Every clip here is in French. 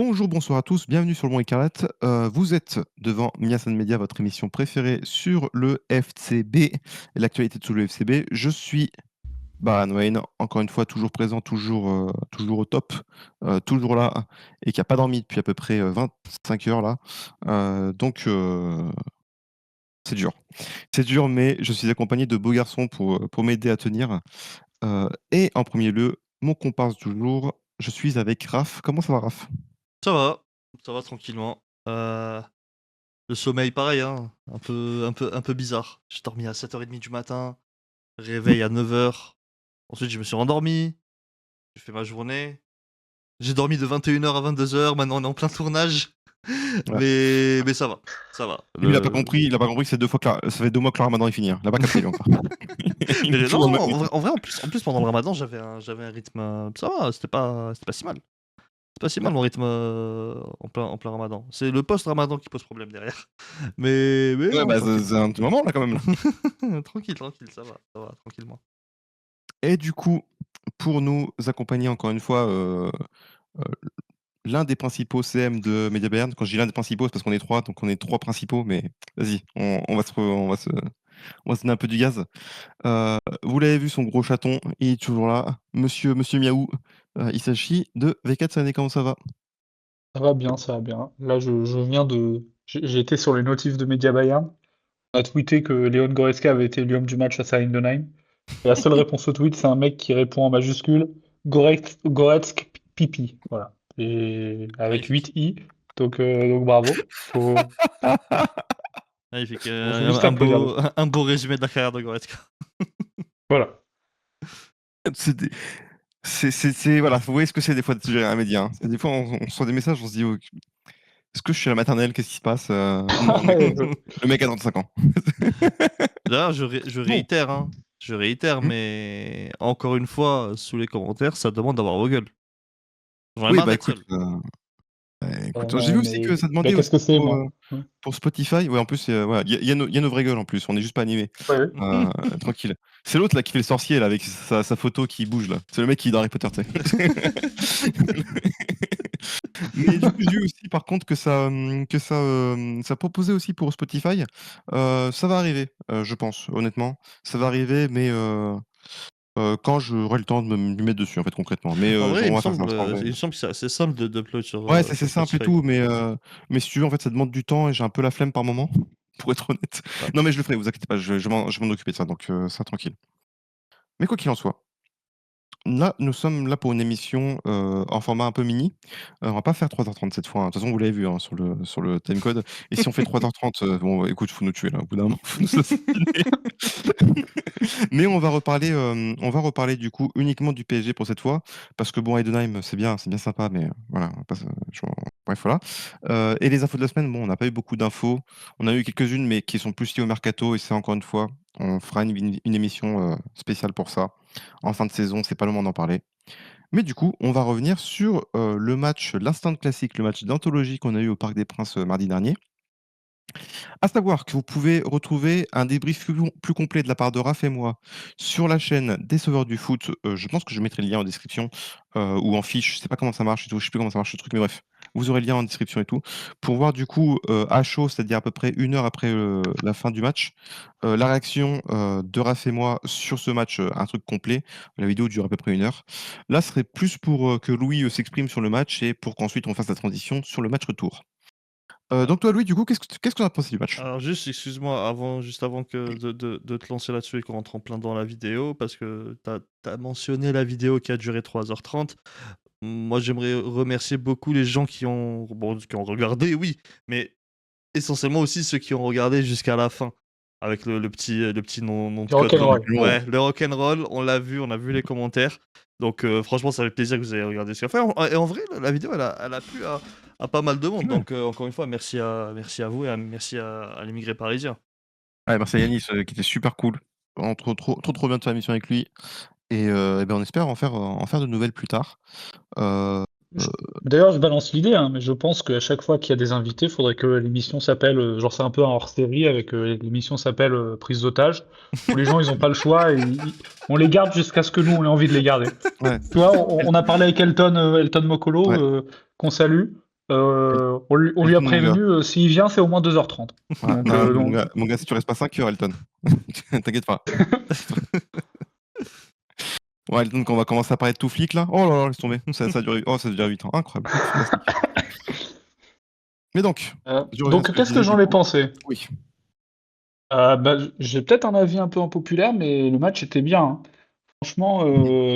Bonjour, bonsoir à tous, bienvenue sur le Bon Écarlate. Vous êtes devant Miasan Media, votre émission préférée sur le FCB et l'actualité de tout le FCB. Je suis Baran Wayne, encore une fois, toujours présent, toujours au top, toujours là, et qui n'a pas dormi depuis à peu près 25 heures là. C'est dur. C'est dur, mais je suis accompagné de beaux garçons pour m'aider à tenir. Et en premier lieu, mon comparse du jour, je suis avec Raph. Comment ça va, Raph? Ça va tranquillement. Le sommeil pareil, hein, un peu bizarre. J'ai dormi à 7h30 du matin, réveil à 9h. Ensuite, je me suis rendormi, j'ai fait ma journée. J'ai dormi de 21h à 22h, maintenant on est en plein tournage. Ouais. Mais ça va, ça va. Lui, il a pas compris que c'est 2 fois que ça fait 2 mois que le ramadan est fini, hein. Il a pas capté, lui, encore. Il est Mais toujours dans le même non, rythme. en vrai, en plus pendant le ramadan, j'avais un rythme, ça va, c'était pas si mal. C'est pas si mal Ouais. mon rythme, en plein ramadan. C'est le post-ramadan qui pose problème derrière. Mais Ouais, non, bah, tranquille. c'est un petit moment, là, quand même, là. Tranquille, ça va, tranquillement. Et du coup, pour nous accompagner encore une fois, heu, l'un des principaux CM de Media Bayern. Quand je dis l'un des principaux, c'est parce qu'on est 3, donc on est 3 principaux, mais vas-y, on va se donner un peu du gaz. Vous l'avez vu, son gros chaton, il est toujours là. Monsieur Miaou, il s'agit de V4 Sané, comment ça va? Ça va bien, ça va bien. Là, je viens de. J'ai été sur les notifs de Media Bayern. On a tweeté que Léon Goretzka avait été l'homme du match à Saint Nine. Et la seule réponse au tweet, c'est un mec qui répond en majuscule Goretzka pipi. Voilà. Et avec Magnifique. 8 i. Donc bravo. Magnifique, Faut un juste un applaudir beau dessus. un beau résumé de la carrière de Goretzka. Voilà. C'est des c'est voilà, vous voyez ce que c'est des fois de gérer un média, hein. Des fois, on reçoit des messages, on se dit: «Oh, est-ce que je suis à la maternelle? Qu'est-ce qui se passe?» Non, le mec a 35 ans. D'ailleurs, je Bon, réitère, hein, mmh, mais encore une fois, sous les commentaires, ça demande d'avoir vos gueules. J'en ai oui, marre bah, d'être écoute, seul. j'ai vu Non, aussi que ça mais demandait aussi qu'est-ce que c'est, pour, moi? Ouais, pour Spotify. Ouais, en plus, voilà, il y a nos vraies gueules en plus, on n'est juste pas animés. ouais. Heu, tranquille. C'est l'autre là qui fait le sorcier là avec sa photo qui bouge là. C'est le mec qui est dans Harry Potter, tu sais? Mais du coup, j'ai vu aussi par contre que ça proposait aussi pour Spotify. Ça va arriver, je pense, honnêtement. Ça va arriver, mais quand j'aurai le temps de m'y mettre dessus, en fait, concrètement. Mais En vrai, on va faire ça, en vrai. il me semble que c'est assez simple de d'upload sur, Ouais, heu, c'est sur simple et Spotify. tout, mais si tu veux, en fait, ça demande du temps et j'ai un peu la flemme par moment, pour être honnête. Ouais. Non, mais je le ferai, vous inquiétez pas, je vais m'en occuper de ça, donc ça tranquille. Mais quoi qu'il en soit, là, nous sommes là pour une émission, en format un peu mini. On va pas faire 3h30 cette fois, hein. De toute façon, vous l'avez vu, hein, sur le timecode, et si on fait 3h30, bon, bah, écoute, faut nous tuer là, au bout d'un moment, faut nous assassiner. Mais on va reparler du coup uniquement du PSG pour cette fois, parce que bon, Heidenheim, c'est bien sympa, mais voilà, on va pas se je bref, voilà. Et les infos de la semaine, bon, on n'a pas eu beaucoup d'infos. On a eu quelques-unes, mais qui sont plus liées au mercato, et c'est encore une fois, on fera une émission, spéciale pour ça. En fin de saison, c'est pas le moment d'en parler. Mais du coup, on va revenir sur, le match, l'instant classique, le match d'anthologie qu'on a eu au Parc des Princes, mardi dernier. À savoir que vous pouvez retrouver un débrief plus complet de la part de Raph et moi sur la chaîne des Sauveurs du Foot. Je pense que je mettrai le lien en description, ou en fiche, je sais pas comment ça marche et tout, je sais plus comment ça marche ce truc, mais bref, vous aurez le lien en description et tout, pour voir du coup, à chaud, c'est-à-dire à peu près 1 heure après, la fin du match, la réaction, de Raph et moi sur ce match, un truc complet. La vidéo dure à peu près 1 heure. Là, ce serait plus pour, que Louis, s'exprime sur le match et pour qu'ensuite on fasse la transition sur le match retour. Ouais. Donc toi, Louis, du coup, qu'est-ce que tu as pensé du match? Alors juste, excuse-moi, juste avant que de te lancer là-dessus et qu'on rentre en plein dans la vidéo, parce que tu as mentionné la vidéo qui a duré 3h30. Moi, j'aimerais remercier beaucoup les gens qui ont regardé, oui, mais essentiellement aussi ceux qui ont regardé jusqu'à la fin, avec le petit nom de Du code Le comme rock'n'roll. plus long, ouais. ouais, le rock'n'roll, on a vu les commentaires. Donc franchement, ça fait plaisir que vous ayez regardé jusqu'à la fin. Et en vrai, la vidéo, elle a plu à pas mal de monde. Ouais. Donc encore une fois, merci à vous et merci à l'immigré parisien. Ouais, merci à Yanis, qui était super cool. Vraiment trop, trop, trop, trop bien de faire l'émission avec lui, et ben, on espère en faire de nouvelles plus tard. Heu, Je- D'ailleurs, je balance l'idée, hein, mais je pense qu'à chaque fois qu'il y a des invités, il faudrait que l'émission s'appelle, genre c'est un peu un hors-série, avec l'émission s'appelle Prise d'otage, où les gens ils ont pas le choix et on les garde jusqu'à ce que nous on ait envie de les garder. ouais. Tu vois, on a parlé avec Elton Mokolo, Ouais. qu'on salue. On lui a Elton, mon gars. prévenu, s'il vient, c'est au moins 2h30. Ouais, Donc, non, donc, mon gars, si tu restes pas 5 heures, Elton. T'inquiète pas. Ouais, Elton, quand on va commencer à parler de tout flic, là. Oh là là, laisse tomber. Ça va durer, ça va durer 8 ans. Incroyable. Fantastique. Mais donc, je reviens à ce donc que je qu'est-ce que disais du j'en ai coup. pensé? Oui. Bah, j'ai peut-être un avis un peu impopulaire, mais le match était bien, hein. Franchement,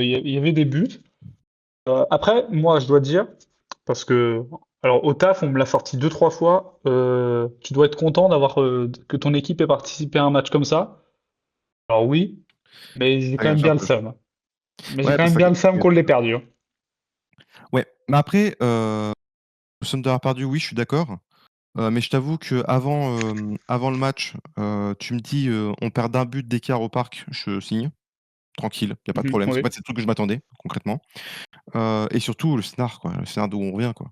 il y avait des buts. Après, moi, je dois dire, parce que, alors au taf, on me l'a sorti deux, trois fois. Tu dois être content d'avoir que ton équipe ait participé à un match comme ça. Alors oui, mais j'ai Ça quand même gâche un bien le peu. seum. Mais j'ai Ouais, quand même ça bien le seum gâche. qu'on l'ait perdu, hein. Ouais. Mais après, le seum d'avoir perdu, oui, je suis d'accord. Mais je t'avoue qu'avant avant le match, tu me dis on perd d'un but d'écart au parc, je signe. Tranquille, il y a pas de problème. C'est Oui. pas c'est le truc que je m'attendais, concrètement. Et surtout le scénar, quoi. Le scénar d'où on revient, quoi.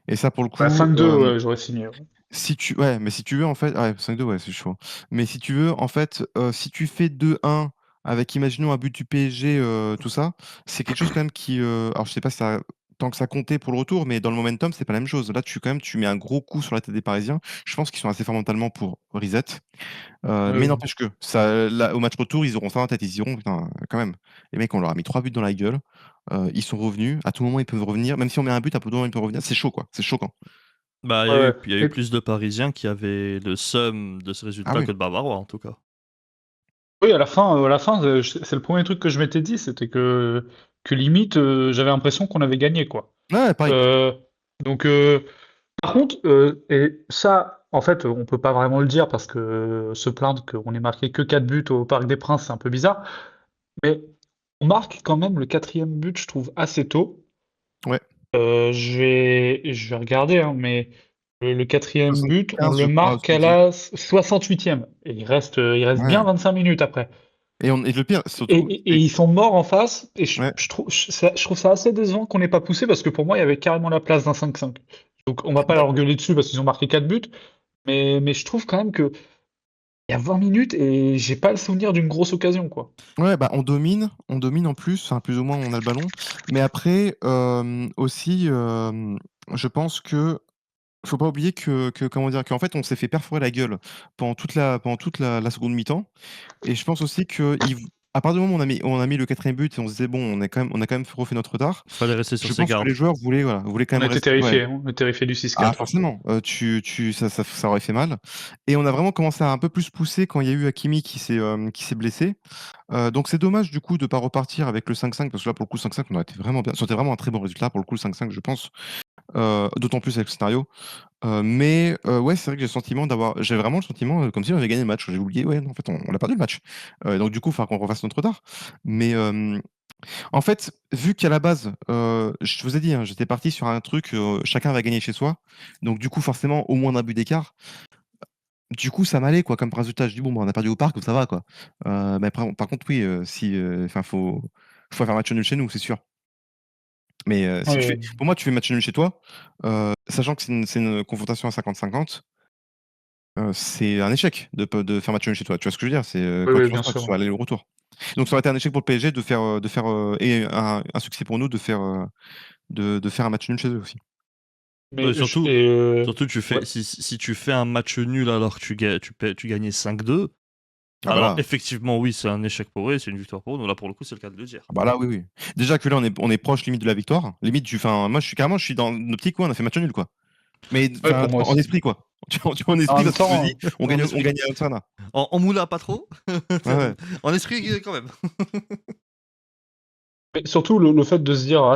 Et ça, pour le Bah, coup, 5-2, ouais, j'aurais signé, ouais. mais si tu veux, en fait, ouais, 5-2, ouais, c'est chaud. Mais si tu veux, en fait, si tu fais 2-1 avec, imaginons, un but du PSG, tout ça, c'est quelque chose quand même qui, alors je sais pas si ça tant que ça comptait pour le retour, mais dans le momentum, c'est pas la même chose. Là, tu mets un gros coup sur la tête des Parisiens. Je pense qu'ils sont assez forts mentalement pour reset. Oui, Mais oui. n'empêche que ça, là, au match retour, ils auront ça en tête. Ils diront: «Putain, quand même, les mecs, on leur a mis 3 buts dans la gueule, ils sont revenus. À tout moment, ils peuvent revenir. Même si on met un but, à tout moment, ils peuvent revenir». C'est chaud, quoi. C'est choquant. Bah, Ouais, ouais. il y a eu plus de Parisiens qui avaient le seum de ce Ah résultat oui. que de Bavarois, en tout cas. Oui, à la fin, c'est le premier truc que je m'étais dit, c'était que limite, j'avais l'impression qu'on avait gagné, quoi. Ouais, pareil. Euh, donc, par contre, et ça, en fait, on peut pas vraiment le dire parce que se plaindre qu'on ait marqué que 4 buts au Parc des Princes, c'est un peu bizarre. Mais on marque quand même le quatrième but, je trouve, assez tôt. Ouais. Je vais regarder, hein, mais le quatrième but, on 75, le je crois, marque à 78. la 68e. Et il reste bien Ouais. 25 minutes après. Et le pire, Et, surtout, et- et c'est ils sont morts en face. Et je, ouais, je trouve, je trouve ça assez décevant qu'on n'ait pas poussé parce que pour moi, il y avait carrément la place d'un 5-5. Donc on va pas bah, leur gueuler dessus parce qu'ils ont marqué 4 buts. Mais je trouve quand même que il y a 20 minutes et j'ai pas le souvenir d'une grosse occasion, quoi. ouais, bah, on domine en plus, enfin, plus ou moins, on a le ballon. Mais après, aussi, je pense que faut pas oublier que comment dire? Qu'en fait, on s'est fait perforer la gueule pendant toute la seconde mi-temps. Et je pense aussi à partir du moment où on a mis le quatrième but et on se disait: «Bon, on a quand même refait notre retard», Fallait rester sur je ses pense que gardes. les joueurs voulaient quand On même était rester, ouais. terrifiés, hein. On était terrifiés du Ah 6-4. forcément, ça aurait fait mal. Et on a vraiment commencé à un peu plus pousser quand il y a eu Hakimi qui s'est blessé. Donc c'est dommage du coup de pas repartir avec le 5-5 parce que là pour le coup 5-5 on aurait été vraiment bien. Ça aurait été vraiment un très bon résultat pour le coup le 5-5 je pense, d'autant plus avec le scénario. Ouais, c'est vrai que j'ai vraiment le sentiment, comme si on avait gagné le match. J'ai oublié, ouais, non, en fait, on a perdu le match. Donc du coup, il faudra qu'on refasse notre retard. Mais, en fait, vu qu'à la base, je vous ai dit, hein, j'étais parti sur un truc, chacun va gagner chez soi. Donc du coup, forcément, au moins d'un but d'écart. Du coup, ça m'allait quoi, comme résultat. Je dis: «Bon, bah, on a perdu au parc, donc ça va quoi». Mais par contre, oui, si, enfin, faut faire match nul chez nous, c'est sûr. Mais, si tu fais Ouais, pour moi, tu fais match nul chez toi, sachant que c'est une confrontation à 50-50. C'est un échec de faire match nul chez toi. Tu vois ce que je veux dire? C'est, oui, quoi oui, qu'il en bien soit, que ce sûr. soit l'aller ou le retour. Donc ça aurait été un échec pour le PSG et un succès pour nous de faire un match nul chez eux aussi. Ouais, Mais surtout, ouais. si tu fais un match nul alors que tu gagnais 5-2, Ah bah alors là effectivement, oui, c'est un échec pour eux et c'est une victoire pour eux. Là, pour le coup, c'est le cas de le dire. ah bah là, oui, oui. Déjà que là, on est proche limite de la victoire. Limite, enfin, moi, je suis dans l'optique, ouais, on a fait match nul, quoi. Mais Ouais, enfin, pour moi en aussi. esprit, quoi. Tu vois, en En esprit, même parce que je me temps, dis: En on esprit. gagne à Lansana». En moula, pas trop. Ouais, ouais. En esprit, quand même. mais surtout le fait de se dire, ah,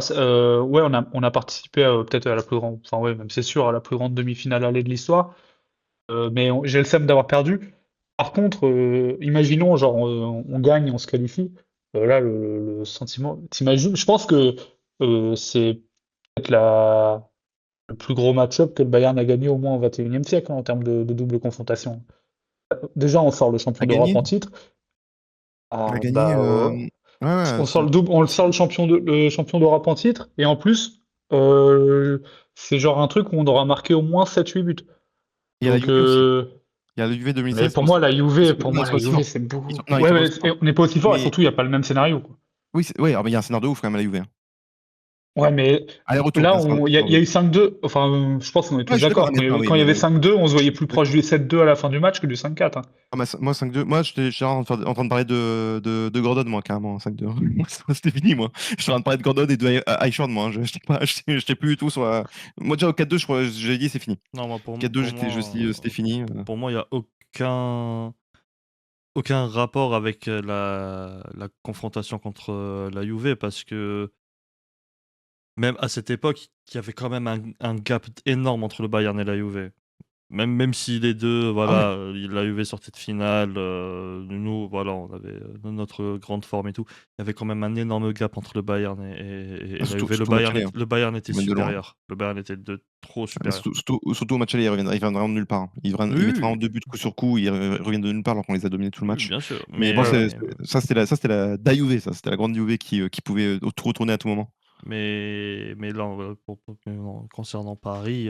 ouais, on a participé peut-être à la plus grande, enfin ouais, même c'est sûr, à la plus grande demi-finale allée de l'histoire, mais j'ai le seum d'avoir perdu. Par contre, imaginons, genre, on gagne, on se qualifie. Là, le sentiment, t'imagines, je pense que c'est peut-être le plus gros match-up que le Bayern a gagné au moins au XXIe siècle, hein, en termes de double confrontation. Déjà, on sort le champion À d'Europe gagner en titre. à Ah, gagner, bah, ouais, ouais, on sort le double, on le sort le champion d'Europe en titre, et en plus, c'est genre un truc où on aura marqué au moins 7-8 buts. il y a la Donc, Juve aussi. Il y a la Juve mais 2016, pour moi, la Juve, non, ils sont pas aussi forts. c'est beaucoup. Non, ils Ouais, sont pas mais aussi forts. on n'est pas aussi fort, et Mais surtout, il n'y a pas le même scénario, quoi. oui, ouais, ah, mais il y a un scénario de ouf quand même à la Juve, hein. Ouais, mais Aller-retour, là, bien sûr, il y a eu 5-2. Enfin, je pense qu'on est Ouais, tous je suis d'accord, d'accord. honnêtement, oui, Quand il y mais avait bon. 5-2, on se voyait Je plus suis proche du 7-2 à la fin du match que du 5-4. Hein. Ah, moi 5-2, moi j'étais en train de parler de Gordon, moi, carrément, 5-2. Moi, c'était fini, moi. J'étais en train de parler de Gordon et de Aishorn, moi. J'étais plus du tout sur la... Moi, déjà, au 4-2, je crois, j'avais dit, c'est fini. Non, moi, 4-2, c'était fini. pour moi, il y a aucun rapport avec la confrontation contre la Juve parce que même à cette époque, il y avait quand même un gap énorme entre le Bayern et la Juve. Même si les deux, Ah ouais. voilà, la Juve sortait de finale, nous, voilà, on avait notre grande forme et tout. Il y avait quand même un énorme gap entre le Bayern et la Juve. Surtout au match aller, hein. Le Bayern était Ils viennent de loin. supérieur. Le Bayern était de trop Mais supérieur. surtout au match aller, ils reviennent vraiment de nulle part, hein. Ils mettent vraiment Oui, 2 buts coup sur coup, ils reviennent de nulle part alors qu'on les a dominés tout le oui, match. bien sûr. Mais bon, Ouais. c'était la Da Juve, ça. C'était la grande Juve qui pouvait tout retourner à tout moment. Mais là, concernant Paris,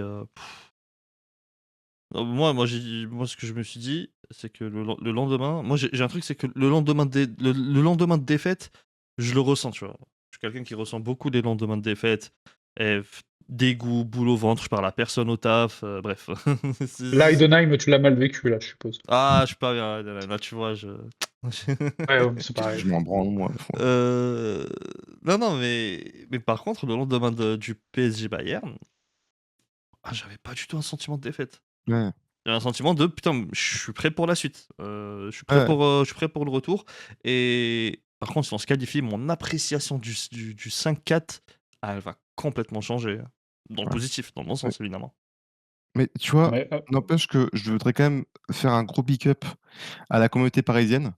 non, moi, ce que je me suis dit, c'est que le lendemain, moi, j'ai un truc, c'est que le lendemain de défaite, je le ressens, tu vois. Je suis quelqu'un qui ressent beaucoup les lendemains de défaite. Dégoût, boule au ventre, je parle à personne au taf, bref. Heidenheim, tu l'as mal vécu, là, je suppose. Ah, je suis pas bien, là, tu vois, je. Ouais, c'est pareil. Je m'en branle, moi. Euh, Non, non, mais par contre, le lendemain du PSG Bayern, j'avais pas du tout un sentiment de défaite. Ouais. J'ai un sentiment de putain, je suis prêt pour la suite. Ouais. Je suis prêt pour le retour. Et par contre, si on se qualifie, mon appréciation du 5-4, elle va complètement changer, hein. Dans le Ouais. positif, dans le bon Ouais. sens, évidemment. Mais tu vois, Mais, n'empêche que je voudrais quand même faire un gros big up à la communauté parisienne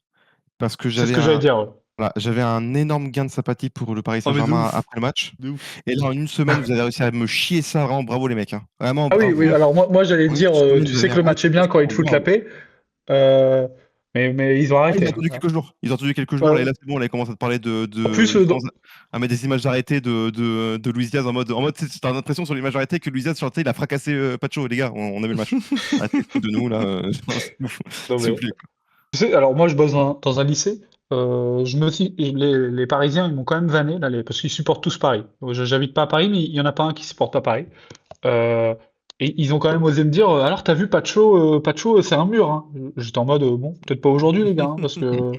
parce que c'est ce que j'allais dire. Ouais. j'avais un énorme gain de sympathie pour le Paris Oh, mais de Saint-Germain ouf! après le match. De ouf! Et là, en une semaine, vous avez réussi à me chier ça, vraiment bravo les mecs, hein. Vraiment Ah oui, bravo. oui. Alors moi j'allais En une dire, semaine, tu vous sais avez que le match est bien quand ils te foutent la waouh. paix. Mais ils ont Ah, ils arrêté. ont attendu Hein. quelques jours. Ils ont attendu quelques jours. Ouais, Là, et ouais. là c'est bon. Là, ils commencent à te parler En plus, ils commencent à mettre des images arrêtées de Luis Diaz en mode, tu sais, t'as l'impression sur l'image arrêtée que Luis Diaz, il a fracassé Pacho. Les gars, on a vu le match. Arrêtez de foutre de nous là. C'est ouf. non, S'il vous mais, plaît. tu sais, alors moi je bosse dans un lycée. Les Parisiens, ils m'ont quand même vanné là, parce qu'ils supportent tous Paris. J'habite pas à Paris, mais il y en a pas un qui supporte pas Paris. Euh, et ils ont quand même osé me dire, alors t'as vu Pacho, Pacho, c'est un mur. Hein. J'étais en mode, bon, peut-être pas aujourd'hui les gars, hein, parce que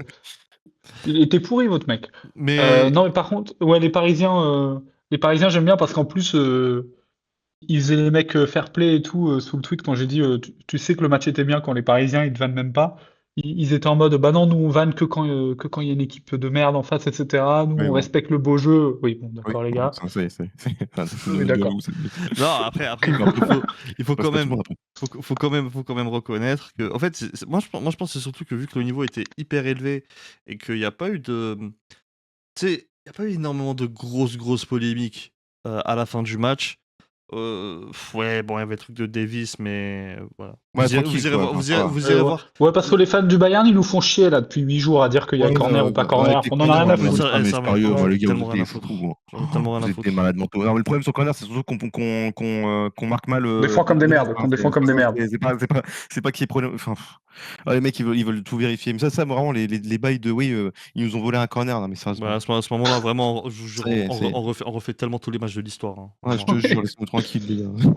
il était pourri votre mec. Mais Non, mais par contre, ouais, les Parisiens j'aime bien parce qu'en plus, ils faisaient les mecs fair play et tout sous le tweet quand j'ai dit, tu sais que le match était bien quand les Parisiens ils te vannent même pas. Ils étaient en mode, bah non, nous on vanne que quand il y a une équipe de merde en face, etc. Nous Oui, on bon. respecte le beau jeu. Oui, bon, Oui, d'accord les bon, gars. ça y est, un truc Oui, de d'accord. relou, ça. non, après, Mais après, il faut bah, c'est quand pas tout le même, monde après. faut quand même reconnaître que, en fait, moi je pense que c'est surtout que vu que le niveau était hyper élevé et qu'il n'y a pas eu tu sais, il n'y a pas eu énormément de grosses polémiques à la fin du match. Ouais, bon, il y avait le truc de Davis, mais voilà. Ouais, tranquille, quoi. Enfin, ça va. Vous irez Ouais. voir. Ouais, parce que les fans du Bayern, ils nous font chier là depuis 8 jours à dire qu'il y a Ouais, corner ou pas avec corner. les On en a corners, rien à mais foutre. Ça, mais ça, sérieux, j'en moi, ai les gars, tellement vous êtes rien à des foutre. fous, hein. J'en ai tellement rien Vous à êtes des foutre. malades mentaux. Non, mais le problème sur le corner, c'est surtout qu'on marque mal On défend comme des Davis, merdes, hein. qu'on défend comme des merdes. C'est pas qu'il y ait problème. Enfin, les mecs, ils veulent tout vérifier. Mais ça, vraiment, les bails de oui, ils nous ont volé un corner. Non, mais Bah, sérieusement. à ce moment-là, vraiment, je vous jure, Ça y est. on refait tellement tous les matchs de l'histoire, hein, Ouais, je vraiment. te jure, laissez-nous tranquilles, les gars.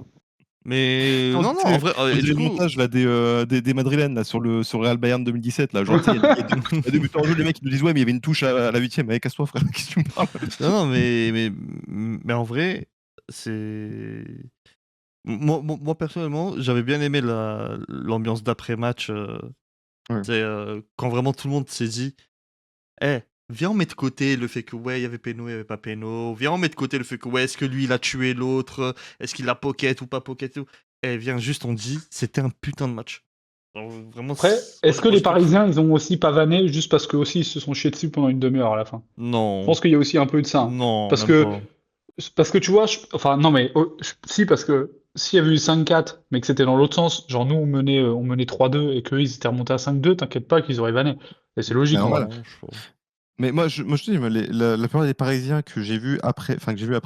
Mais non, non, Tu en sais, vrai, on et du dirait le coup, montage là, des Madrilènes là, sur le Real Bayern 2017. Là. Genre, tu sais, il y a deux buts en jeu, les mecs ils nous disent ouais, mais il y avait une touche à la 8e. Allez, casse-toi, frère, qu'est-ce que tu me parles? non, non, mais en vrai, c'est. Moi, personnellement, j'avais bien aimé l'ambiance d'après-match. Ouais. Tu sais, quand vraiment tout le monde s'est dit, eh, viens, on met de côté le fait que, ouais, il y avait péno, il y avait pas péno. Viens, on met de côté le fait que, ouais, est-ce que lui, il a tué l'autre? Est-ce qu'il l'a pocket ou pas pocket et tout? Eh, viens, juste, on dit, c'était un putain de match. Genre, vraiment, Après, est-ce que les Parisiens, ils ont aussi pavané juste parce que aussi ils se sont chiés dessus pendant une demi-heure à la fin? Je Non, pense qu'il y a aussi un peu de ça. Hein. non, Parce même que, pas. parce que tu vois, enfin non mais si parce que s'il y avait eu 5-4, mais que c'était dans l'autre sens, genre nous on menait 3-2 et qu'eux ils étaient remontés à 5-2, t'inquiète pas qu'ils auraient vanné. Et c'est C'est logique en vrai. normal. Non, je sais pas. Mais moi, je te dis, la plupart des Parisiens que j'ai vus après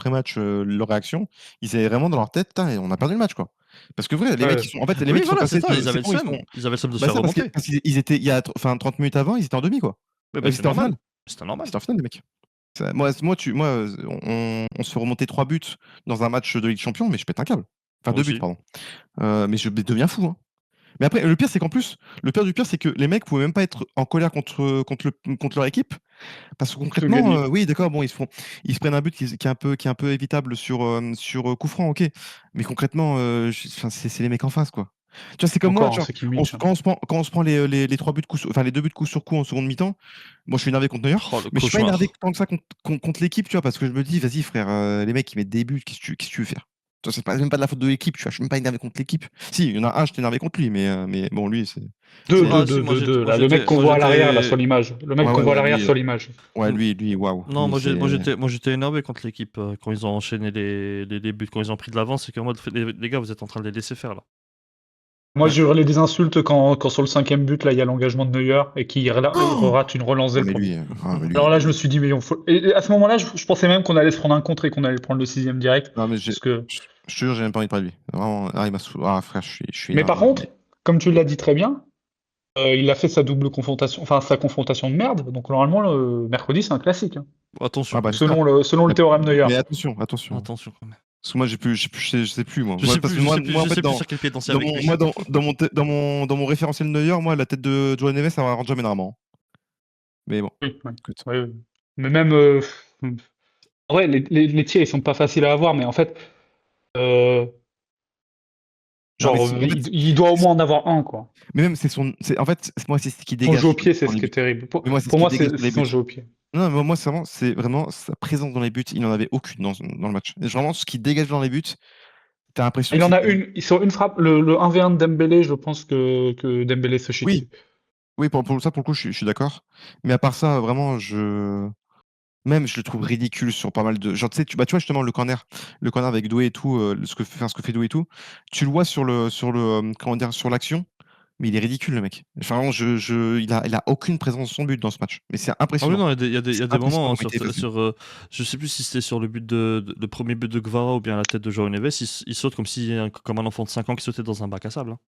match, leur réaction, ils avaient vraiment dans leur tête, putain, on a perdu le match, quoi. Parce que vrai, les mecs, Ouais. ils sont, en fait, les Oui, mecs, ils sont voilà, c'est passés ça, de, ils c'est avaient le bon, ils seum. sont, Ils avaient le seum de se bah faire ça, remonter. parce qu'ils étaient, 30 minutes avant, ils étaient en demi, quoi. Oui, bah, Ils c'est étaient en finale. normal. C'était normal. Ils étaient en finale, les mecs. Moi, on se fait remonter 3 buts dans un match de Ligue des Champions, mais je pète un câble. Enfin Moi 2 buts, aussi. pardon. Mais je deviens fou, hein. Mais après, le pire, c'est qu'en plus, le pire du pire, c'est que les mecs pouvaient même pas être en colère contre leur équipe. Parce que De concrètement, gagner. oui, d'accord, bon, ils se prennent un but qui est un peu évitable sur coup franc, OK. Mais concrètement, enfin, c'est les mecs en face, quoi. Tu vois, c'est comme moi, Encore, tu hein, vois, c'est Kimmich. Hein. quand on se prend les 3 buts enfin les 2 buts coup sur coup en seconde mi-temps, moi je suis énervé contre Neuer, Oh, le mais je suis pas énervé cauchemar. tant que ça contre l'équipe, tu vois, parce que je me dis: «Vas-y frère, les mecs ils mettent des buts, qu'est-ce que tu veux faire?» Tu vois, c'est pas même pas de la faute de l'équipe, tu vois? Je suis même pas énervé contre l'équipe. Si, il y en a un, j'étais énervé contre lui, mais bon, lui, Deux, c'est deux, Ah deux, si, deux, deux. moi Là, le mec j'étais, qu'on moi voit à l'arrière, là, sur j'étais, l'image. Le mec ouais, qu'on ouais, voit à ouais, l'arrière lui, sur l'image. ouais, lui, waouh, Non, lui, c'est moi j'étais énervé contre l'équipe quand ils ont enchaîné les buts, quand ils ont pris de l'avance, c'est qu'en mode les gars, vous êtes en train de les laisser faire là. Moi, ouais. j'ai hurlé des insultes quand sur le 5e but, là, il y a l'engagement de Neuer et qu'il Oh rate une relance dès ah le mais premier. lui, ah mais Alors là, je me lui, suis dit, mais Et à ce moment-là, je pensais même qu'on allait se prendre un contre et qu'on allait prendre le 6e direct. non mais Parce que... je te jure, j'ai même pas envie de parler de lui. Vraiment, il m'a frère, je suis Mais par énervé. contre, comme tu l'as dit très bien, il a fait sa double confrontation, enfin sa confrontation de merde. Donc normalement, le mercredi, c'est un classique. Hein. Attention Ah quand bah même. j'espère. Selon le Mais théorème Neuer. mais attention. Attention quand même. Parce que moi je sais plus moi. Parce que moi en Je fait sais plus sur quel pied danser dans avec mon lui. moi dans mon référentiel Neuer, moi la tête de Joao Neves, ça rentre jamais normalement. Mais bon, Oui, oui. écoute. Oui, oui. Mais même, en vrai, les tirs, ils sont pas faciles à avoir, mais en fait, euh, Non mais genre, en fait, il doit au moins en avoir un, quoi. mais même c'est en fait, moi c'est ce qui Son jeu dégage au pied, c'est dans ce les qui buts. est terrible. Mais moi c'est ce Pour qui moi, dégage c'est dans les son buts. jeu au pied. Non, mais moi c'est vraiment sa présence dans les buts, il en avait aucune dans le match. Et vraiment ce qui dégage dans les buts, tu as l'impression Il que en c'est a une, sur une frappe, le 1v1 de Dembélé, je pense que Dembélé se chie oui, dessus. oui pour ça pour le coup je suis d'accord. Mais à part ça, vraiment je le trouve ridicule sur pas mal de genre tu vois justement le corner avec Doué et tout, ce que fait Doué et tout, tu le vois comment dire? Sur l'action, mais il est ridicule le mec. Enfin vraiment il a aucune présence dans son but dans ce match. Mais c'est Ah oui, impressionnant. non, il y C'est a des impressionnant moments hein, comment il est effacé. je sais plus si c'était sur le but le premier but de Guevara ou bien la tête de Joao Neves, il saute comme un enfant de 5 ans qui sautait dans un bac à sable. Hein.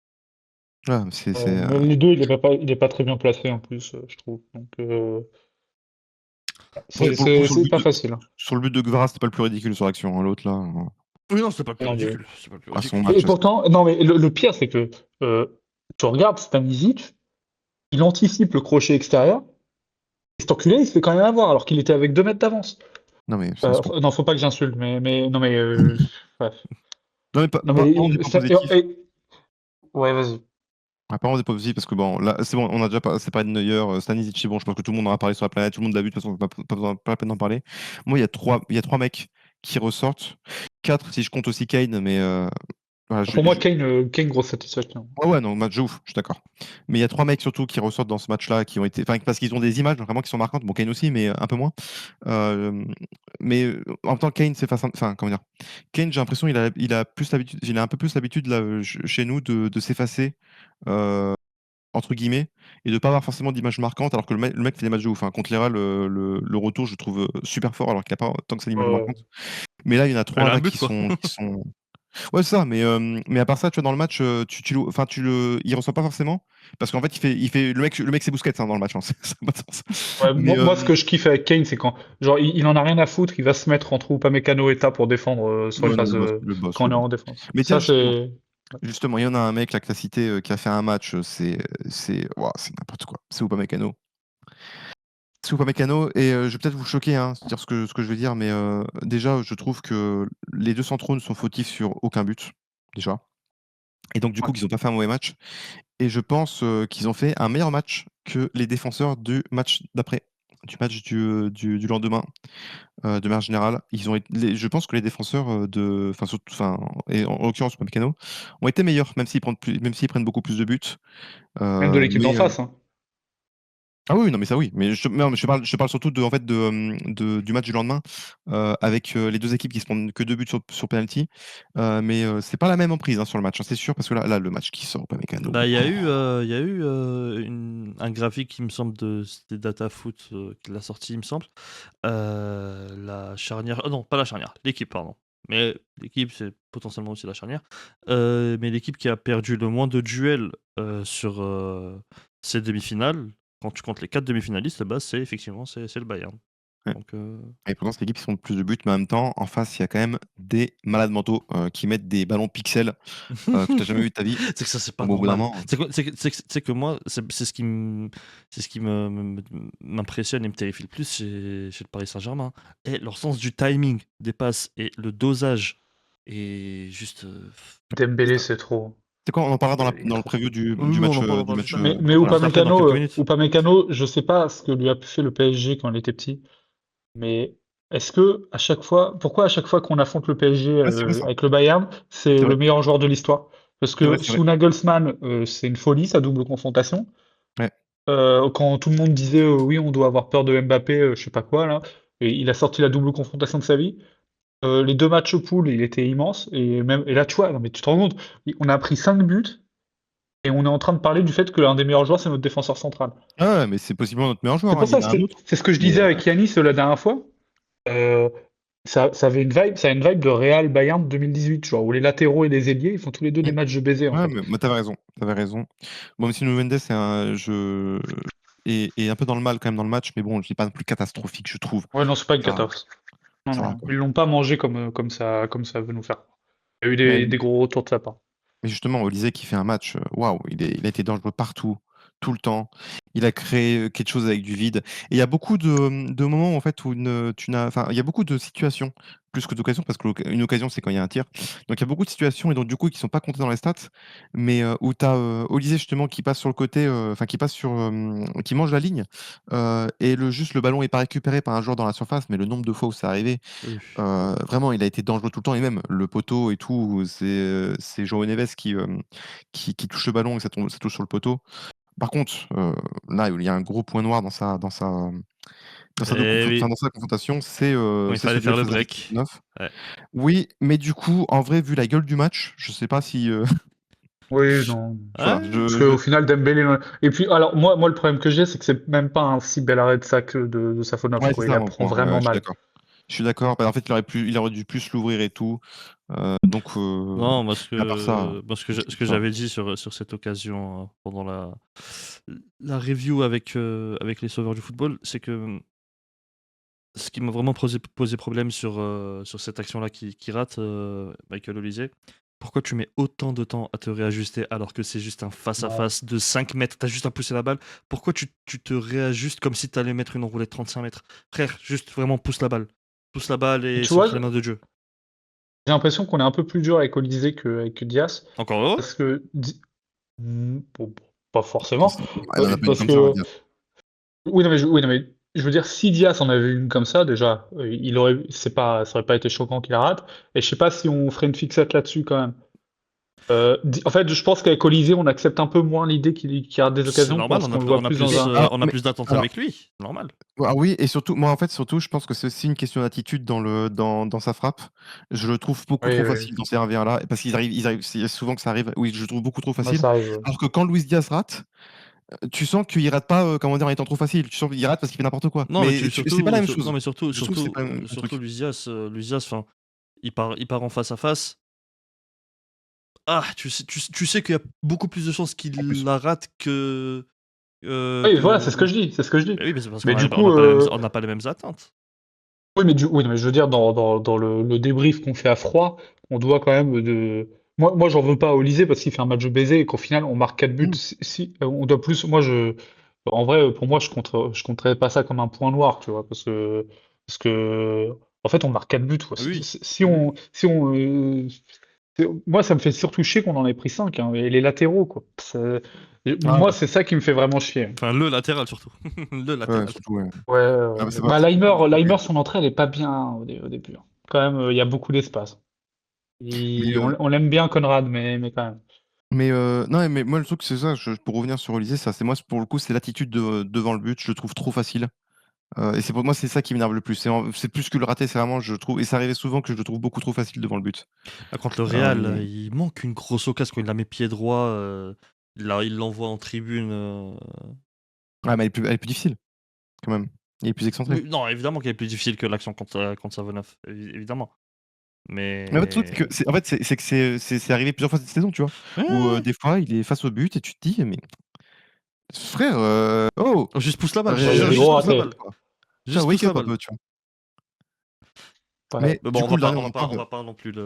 Ouais, Mais les deux, il est pas très bien placé en plus, je trouve. Donc, pour le coup c'est pas facile. Hein. sur le but de Gvara, c'était pas le plus ridicule sur l'action, hein, l'autre là, Oui, non, c'était pas le plus Non, mais- ridicule. C'est pas le plus son ridicule. Et match, pourtant, non, mais le pire, c'est que euh, tu regardes Stanisic, il anticipe le crochet extérieur, et cet enculé, il se fait quand même avoir, alors qu'il était avec 2 mètres d'avance. non mais c'est un scoop. Non, faut pas que j'insulte, non, mais bref. Non mais Non, mais parlons des points positifs. ouais, vas-y. Parlons des points positifs parce que bon, là, c'est bon, on a déjà c'est pas de Neuer, Stanisic, c'est bon, je pense que tout le monde en a parlé sur la planète, tout le monde l'a vu, de toute façon, pas la peine d'en parler. Moi, il y a 3 mecs qui ressortent, 4 si je compte aussi Kane, mais voilà, Pour moi, Kane, grosse satisfaction. ouais, ouais, non, match de ouf, je suis d'accord. Mais il y a 3 mecs surtout qui ressortent dans ce match-là, qui ont été, enfin, parce qu'ils ont des images vraiment qui sont marquantes. Bon, Kane aussi, mais un peu moins. Euh, mais en même temps, Kane, enfin, comment dire, Kane, j'ai l'impression il a plus l'habitude, il a un peu plus l'habitude là chez nous de s'effacer euh, entre guillemets et de pas avoir forcément d'images marquantes, alors que le mec fait des matchs de ouf. Hein. Contre l'Ira, le retour, je le trouve super fort, alors qu'il a pas tant que ça d'images Euh, marquantes. Mais là, il y en a Elle 3 a un là but, quoi. qui sont ouais, c'est ça, mais à part ça, tu vois, dans le match, enfin, il reçoit pas forcément, parce qu'en fait, le mec, c'est Busquets hein, dans le match, hein, ça n'a pas de sens. ouais, Mais moi, ce que je kiffe avec Kane, c'est quand, genre, il en a rien à foutre, il va se mettre entre Upamecano et Ta pour défendre sur les ouais, non, phases quand le on est boss. en défense. Mais tiens, Ça, c'est. justement, il y en a un mec là que t'as cité qui a fait un match, ouah, c'est n'importe quoi. C'est Upamecano. C'est Upamecano, et je vais peut-être vous choquer, hein, c'est dire ce que je vais dire, mais déjà, je trouve que les deux centraux ne sont fautifs sur aucun but, déjà. Et donc, du Ouais. coup, qu'ils ont pas fait un mauvais match. Et je pense, qu'ils ont fait un meilleur match que les défenseurs du match d'après, du match du lendemain, de manière générale. Je pense que les défenseurs, enfin surtout et en l'occurrence Upamecano, ont été meilleurs, même s'ils prennent beaucoup plus de buts, Même de l'équipe d'en mais face. Hein. ah oui, non, mais ça oui, mais non, mais je parle surtout en fait, du match du lendemain, avec, les 2 équipes qui se prennent que 2 buts sur penalty, mais c'est pas la même emprise, hein, sur le match, hein, c'est sûr, parce que là, le match qui sort, Upamecano, Bah, oh! il y a eu un graphique, il me semble, c'était DataFoot qui l'a sorti, il me semble. La charnière, oh non, pas la charnière, l'équipe, pardon. Mais l'équipe, c'est potentiellement aussi la charnière. Mais l'équipe qui a perdu le moins de duels sur ces demi-finales, quand tu comptes les 4 demi-finalistes, bah, c'est effectivement c'est le Bayern. Ouais. Donc, Et pourtant, cette équipe, ils font plus de buts, mais en même temps, en face, il y a quand même des malades mentaux qui mettent des ballons pixels que tu n'as jamais vu de ta vie. c'est que ça, c'est pas Donc, au bout d'un normal. moment, C'est que moi, c'est ce qui m'impressionne et me terrifie le plus chez le Paris Saint-Germain. Et leur sens du timing des passes et le dosage est juste. c'est Dembélé, ça. c'est trop. C'est quoi? On en parlera Il est dans le trop. preview du Oui, on en parlera du juste match. après. Mais On en parlera Voilà. juste après, dans quelques minutes. Upamecano, je sais pas ce que lui a fait le PSG quand il était petit, mais est-ce que à chaque fois, pourquoi à chaque fois qu'on affronte le PSG Ouais, c'est vrai ça. avec le Bayern, c'est C'est le vrai. meilleur joueur de l'histoire? Parce C'est vrai, que c'est vrai. sous Nagelsmann, c'est une folie, sa double confrontation. Ouais. Quand tout le monde disait oui, on doit avoir peur de Mbappé, je sais pas quoi là, et il a sorti la double confrontation de sa vie. Les deux matchs poule, il était immense, et là tu vois, non mais tu te rends compte, on a pris 5 buts et on est en train de parler du fait que l'un des meilleurs joueurs c'est notre défenseur central. Ah ouais, mais c'est possiblement notre meilleur C'est joueur, hein. pour Il y ça, en a un autre, c'est ce que je mais disais avec Yanis la dernière fois. Euh, ça avait ça a une vibe de Real Bayern 2018, genre, où les latéraux et les ailiers, ils font tous les deux mmh, des matchs de baiser en ouais, fait. mais tu raison, tu raison. Bon, même si Nuno Mendes est un peu dans le mal quand même dans le match, mais bon, il est pas non plus catastrophique, je trouve. Ouais, non, c'est pas une Ça va, catastrophe. Non, ça va, non, quoi. ils l'ont pas mangé comme ça veut nous faire. Il y a eu Mais des gros retours de sa part. Mais justement, Olysée qui fait un match, waouh, il a été dangereux partout, tout le temps. Il a créé, quelque chose avec du vide et il y a beaucoup de moments en fait où tu n'as enfin, il y a beaucoup de situations, plus que d'occasions parce qu'une occasion, c'est quand il y a un tir. Donc il y a beaucoup de situations et donc du coup qui sont pas comptées dans les stats, mais où tu as, Olysée justement qui passe sur le côté, enfin qui passe sur, qui mange la ligne, et juste le ballon est pas récupéré par un joueur dans la surface, mais le nombre de fois où c'est arrivé, Oui. vraiment, il a été dangereux tout le temps et même le poteau et tout, c'est João Neves qui touche le ballon et ça touche sur le poteau. Par contre, là où il y a un gros point noir Et oui, dans sa confrontation, quand il c'est ce fallait duel faire le face à break. 9. Ouais. Oui, mais du coup, en vrai, vu la gueule du match, je sais pas si, Oui, non. voilà, Ouais. Parce qu'au final, Dembélé. Et puis, alors, moi, le problème que j'ai, c'est que c'est même pas un si bel arrêt de sac de Safonov, ouais, c'est quoi. Il ça la mon prend point, ouais, vraiment je suis mal. d'accord. Je suis d'accord, bah, en fait, il aurait dû plus l'ouvrir et tout, donc Non, à part ça, ce que ça va. j'avais dit sur cette occasion pendant la review avec les sauveurs du football, c'est que ce qui m'a vraiment posé problème sur cette action-là qui rate, Michael Olise, pourquoi tu mets autant de temps à te réajuster alors que c'est juste un face à Non. face de 5 mètres, t'as juste à pousser la balle? Pourquoi tu te réajustes comme si t'allais mettre une enroulée de 35 mètres? Frère, juste vraiment pousse la balle. Pousse la balle Et et tu vois, centre les mains de Dieu. j'ai l'impression qu'on est un peu plus dur avec Olysée qu'avec Diaz. Encore heureux? Parce que. Bon, pas forcément. Elle en a pas une Parce comme ça, on va que. dire. Oui, non, mais je veux dire, si Diaz en avait une comme ça, déjà, ça aurait pas été choquant qu'il la rate. Et je sais pas si on ferait une fixette là-dessus quand même. En fait, je pense qu'avec Olysée, on accepte un peu moins l'idée qu'il rate des C'est occasions normal, parce qu'on le voit plus dans un. Alors on a plus d'attentes alors avec lui, normal. ah oui et surtout moi, en fait, surtout, je pense que c'est aussi une question d'attitude dans sa frappe. Je le trouve beaucoup Oui, trop oui. facile dans ces 1v1 là, parce ils arrivent c'est souvent que ça arrive, oui, je le trouve beaucoup trop Moi, facile. ça arrive. Ouais. Alors que quand Luis Diaz rate, tu sens qu'il rate pas, comment dire, en étant trop facile. Tu sens qu'il rate parce qu'il fait n'importe quoi. Non, mais Mais c'est pas la même chose. non, mais Je trouve que c'est pas le surtout truc. Luisias, enfin, il part en face à face. Ah, tu sais qu'il y a beaucoup plus de chances En qu'il plus. la rate Oui, voilà, c'est ce que que je dis, c'est ce que je dis. mais oui, mais c'est parce Mais du on coup, n'a pas les mêmes on n'a pas les mêmes attentes. oui, oui, non, mais je veux dire, dans le débrief qu'on fait à froid, on doit quand même Moi, j'en veux pas à Olysée parce qu'il fait un match de baiser et qu'au final, on marque 4 buts. Mmh. On doit plus. En vrai, pour moi, je compterais pas ça comme un point noir, tu vois, parce que, en fait, on marque 4 buts, quoi. Oui, oui, oui. Moi, ça me fait surtout chier qu'on en ait pris 5, hein, et les latéraux, quoi. Ah Moi, c'est ça qui me fait vraiment chier. Enfin, le latéral surtout. Le ouais, latéral. surtout, ouais. Ouais, Ah bah, c'est pas bah, mais Leimer, son entrée, elle est pas bien au début, hein. Quand même, il y a beaucoup d'espace. mais On l'aime bien, Conrad, mais quand même. non, mais moi, le truc, c'est ça, pour revenir sur Olysée, ça, c'est moi, pour le coup, c'est l'attitude devant le but, je le trouve trop facile. Et c'est pour moi, c'est ça qui m'énerve le plus. C'est plus que le rater, c'est vraiment, je trouve, et ça arrivait souvent que je le trouve beaucoup trop facile devant le but. Ah, contre le Real, Euh, il manque une grosse occasion quand il la met pied droit, il l'envoie en tribune. ouais, mais elle est plus difficile, quand même. Il est plus excentré. Oui, non, évidemment qu'elle est plus difficile que l'action contre Savonov, évidemment. Mais en fait, le truc, Mais c'est que c'est arrivé plusieurs fois cette saison, tu vois, où ouais, des fois, il est face au but et tu te dis, mais frère, oh, juste pousse la balle, Ouais, il y a des juste gros pousse la ratés. balle. quoi. Juste wake touche la up un balle. peu, tu vois. Ouais. Mais Mais du bon, coup, le dernier, on on va en pas, on parle. va pas non plus Ouais.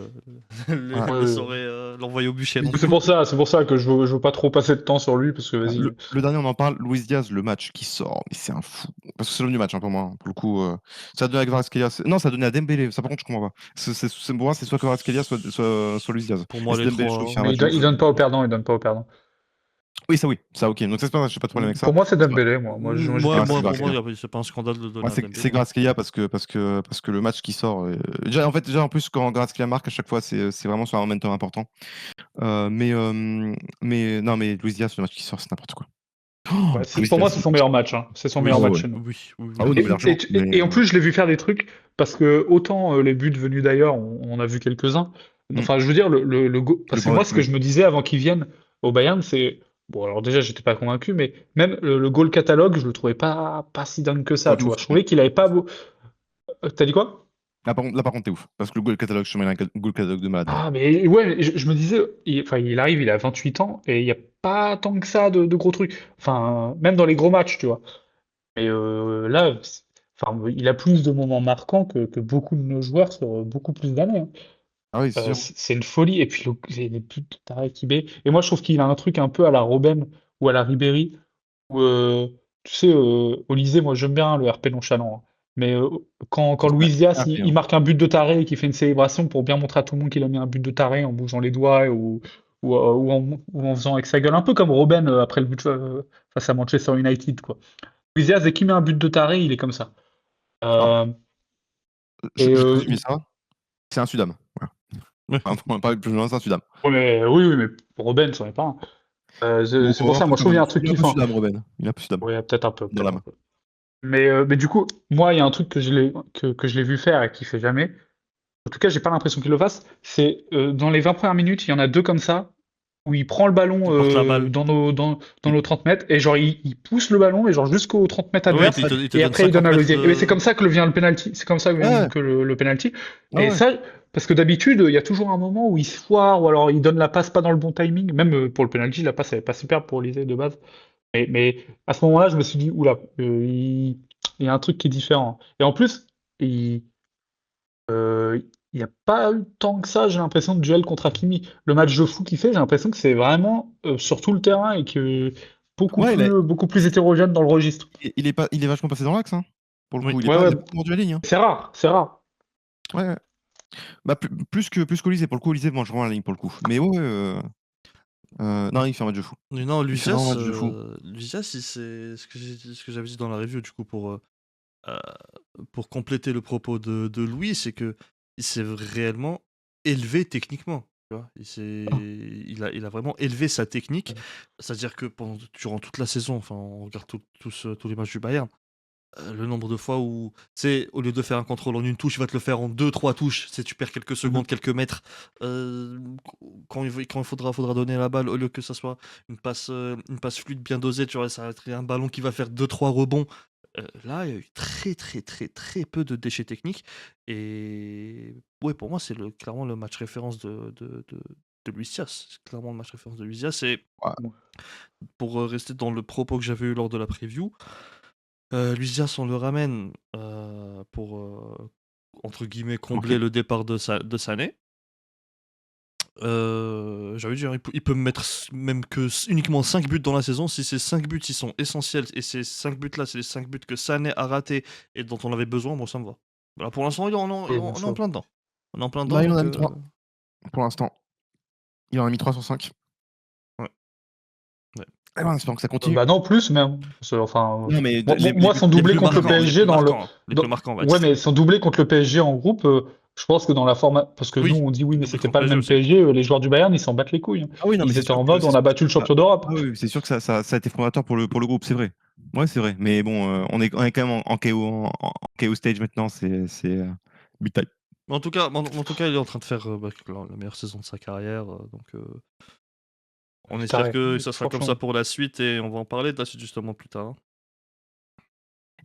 Ouais, le ouais. sauver, l'envoyer au bûcher Du non coup, plus. c'est pour ça que je veux pas trop passer de temps sur lui, parce que vas-y. Le dernier, on en parle. Luis Diaz, le match qui sort, mais c'est un fou. Parce que c'est l'homme du match, hein, pour moi. Pour le coup, ça a donné à Kvaratskhelia. Non, ça a donné à Dembélé. Ça, par contre, je comprends pas. Pour moi, c'est soit Kvaratskhelia, soit Luis Diaz. Pour Et moi, c'est les Dembélé, je trouve trois, qu'il fait un Mais match de il ouf. donne pas au perdant, il donne pas au perdant. Oui, ça, ok. Donc, c'est pas, j'ai pas de problème avec ça. Pour moi, c'est C'est pas- Dembélé, moi. Moi, j'étais Ah, c'est pour moi, Kvaratskhelia. c'est pas un scandale de Moi, donner à c'est Dembélé. Kvaratskhelia parce que le match qui sort. Déjà, en plus, quand Kvaratskhelia marque, à chaque fois, c'est vraiment sur un momentum important. Mais non, mais Luis Diaz, le match qui sort, c'est n'importe quoi. Oh, Ouais, Luis pour moi, Diaz, c'est son meilleur match, hein. C'est son Ah meilleur Oui, ouais, match ouais. chez nous. oui, oui, Ah oui, oui. non, mais largement. Mais, Et en plus, je l'ai vu faire des trucs, parce que autant les buts venus d'ailleurs, on a vu quelques-uns. hmm, Enfin, je veux dire, le parce que bon moi, match, ce que je me disais avant qu'il vienne au Bayern, c'est. Bon, alors déjà, j'étais pas convaincu, mais même le goal catalogue, je le trouvais pas si dingue que ça, ouais, tu de vois. ouf. Je trouvais qu'il avait pas beau. T'as dit quoi? Là, par contre, t'es ouf. Parce que le goal catalogue, je te mets un goal catalogue de malade. Ah, mais ouais, je me disais, enfin, il arrive, il a 28 ans, et il n'y a pas tant que ça de gros trucs. Enfin, même dans les gros matchs, tu vois. Mais là, enfin, il a plus de moments marquants que beaucoup de nos joueurs sur beaucoup plus d'années, hein. Ah oui, c'est sûr. C'est une folie. Et puis, les buts de Tarek Ibé. Et moi, je trouve qu'il a un truc un peu à la Robben ou à la Ribéry, où, tu sais, Olysée, moi, j'aime bien le RP nonchalant, hein. Mais quand Luis Diaz, Ah, il marque un but de taré et qu'il fait une célébration pour bien montrer à tout le monde qu'il a mis un but de taré en bougeant les doigts ou en faisant avec sa gueule, un peu comme Robben après le but face à Manchester United, quoi. Luis Diaz, dès qu'il met un but de taré, il est comme ça. alors, Euh, je et vais te résumer ça. C'est un Sudam. Voilà. Ouais. Enfin, pour pas aller plus loin, c'est un Sudam. ouais, oui, mais pour Robben, ça n'est pas un. Bon, C'est pour ça, un peu moi, je quand trouve qu'il y même. a un truc Il est un peu kiffant. Sudam, Robben. Il est un peu Sudam. Ouais, peut-être un peu, Dans peut-être un l'âme. peu. Mais du coup, moi, il y a un truc que je l'ai vu faire et qu'il fait jamais. En tout cas, j'ai pas l'impression qu'il le fasse. C'est dans les 20 premières minutes, il y en a deux comme ça, où il prend le ballon Il porte la balle. dans nos 30 mètres, et genre il pousse le ballon, mais genre jusqu'aux 30 mètres Oui, adverses, il te et donne après il donne 50 à mètres l'osier. Et c'est de. comme ça que vient le penalty. C'est comme ça que vient Ouais, que le penalty. ouais, Et ouais. ça, parce que d'habitude, il y a toujours un moment où il se foire, ou alors il donne la passe pas dans le bon timing. Même pour le penalty, la passe elle est pas superbe pour Olysée de base. Mais à ce moment-là, je me suis dit, oula, il y a un truc qui est différent. Et en plus, il il n'y a pas eu tant que ça, j'ai l'impression, de duel contre Hakimi. Le match de fou qu'il fait, j'ai l'impression que c'est vraiment sur tout le terrain et que Ouais, beaucoup plus hétérogène dans le registre. il est vachement passé dans l'axe, hein. Pour le Oui. coup, Ouais, ouais, il est pas mordu à la ligne, hein. c'est rare, c'est rare. Ouais, ouais. Bah, plus qu'Olysée. Pour le coup, Olysée mange vraiment la ligne, pour le coup. Mais ouais, non, il fait un match de fou. Mais non, Il fait vraiment un match de fou. Lucias, c'est ce que j'avais dit dans la review, du coup, euh, pour compléter le propos de Louis, c'est que il s'est réellement élevé techniquement. Tu vois, Ah, il a vraiment élevé sa technique. C'est-à-dire que durant toute la saison, enfin, on regarde tous les matchs du Bayern, le nombre de fois où, c'est au lieu de faire un contrôle en une touche, il va te le faire en deux, trois touches. C'est tu perds quelques Mhm. secondes, quelques mètres. Quand il faudra donner la balle, au lieu que ça soit une passe fluide bien dosée, tu vois, ça va être un ballon qui va faire deux, trois rebonds. Là, il y a eu très, très, très, très peu de déchets techniques. Et ouais, pour moi, c'est clairement le match référence de Luis Diaz. C'est clairement le match référence de Luis Diaz. Et Ouais. pour rester dans le propos que j'avais eu lors de la preview, Luis Diaz, on le ramène pour, entre guillemets, combler Ok. le départ de Sané. J'avais dit, hein, il peut me mettre même uniquement 5 buts dans la saison. Si ces 5 buts ils sont essentiels et ces 5 buts là, c'est les 5 buts que Sané a raté et dont on avait besoin, bon, ça me va. Voilà, pour l'instant, oui, bien on est en sûr. plein dedans. On est en plein dedans, Là, il en donc a mis 3 pour l'instant. Il en a mis 3 sur 5. ouais, ouais. Eh ben, espérons que ça continue. Bah non, plus même. Enfin, Non, mais moi, buts son qu'il Les doublé plus a mis, contre le marquants, les PSG plus marquants, hein, les plus marquants, on va Ouais, dire. mais son doublé contre le PSG en groupe, je pense que dans la format. Parce que nous, Oui, on dit oui, mais doublé c'était contre pas le PSG même aussi. PSG. Les joueurs du Bayern, ils s'en battent les couilles, hein. Ah oui, non, mais Ils étaient en mode, on a battu le ça, champion d'Europe. ah oui, c'est sûr que ça a été formateur pour le groupe, c'est vrai. Ouais, c'est vrai. Mais bon, on est quand même en KO, en KO stage maintenant, c'est big time. Mais en tout cas, il est en train de faire la meilleure saison de sa carrière. Donc, on espère Carré. que ça sera comme ça Franchement. pour la suite et on va en parler de la suite justement plus tard, hein.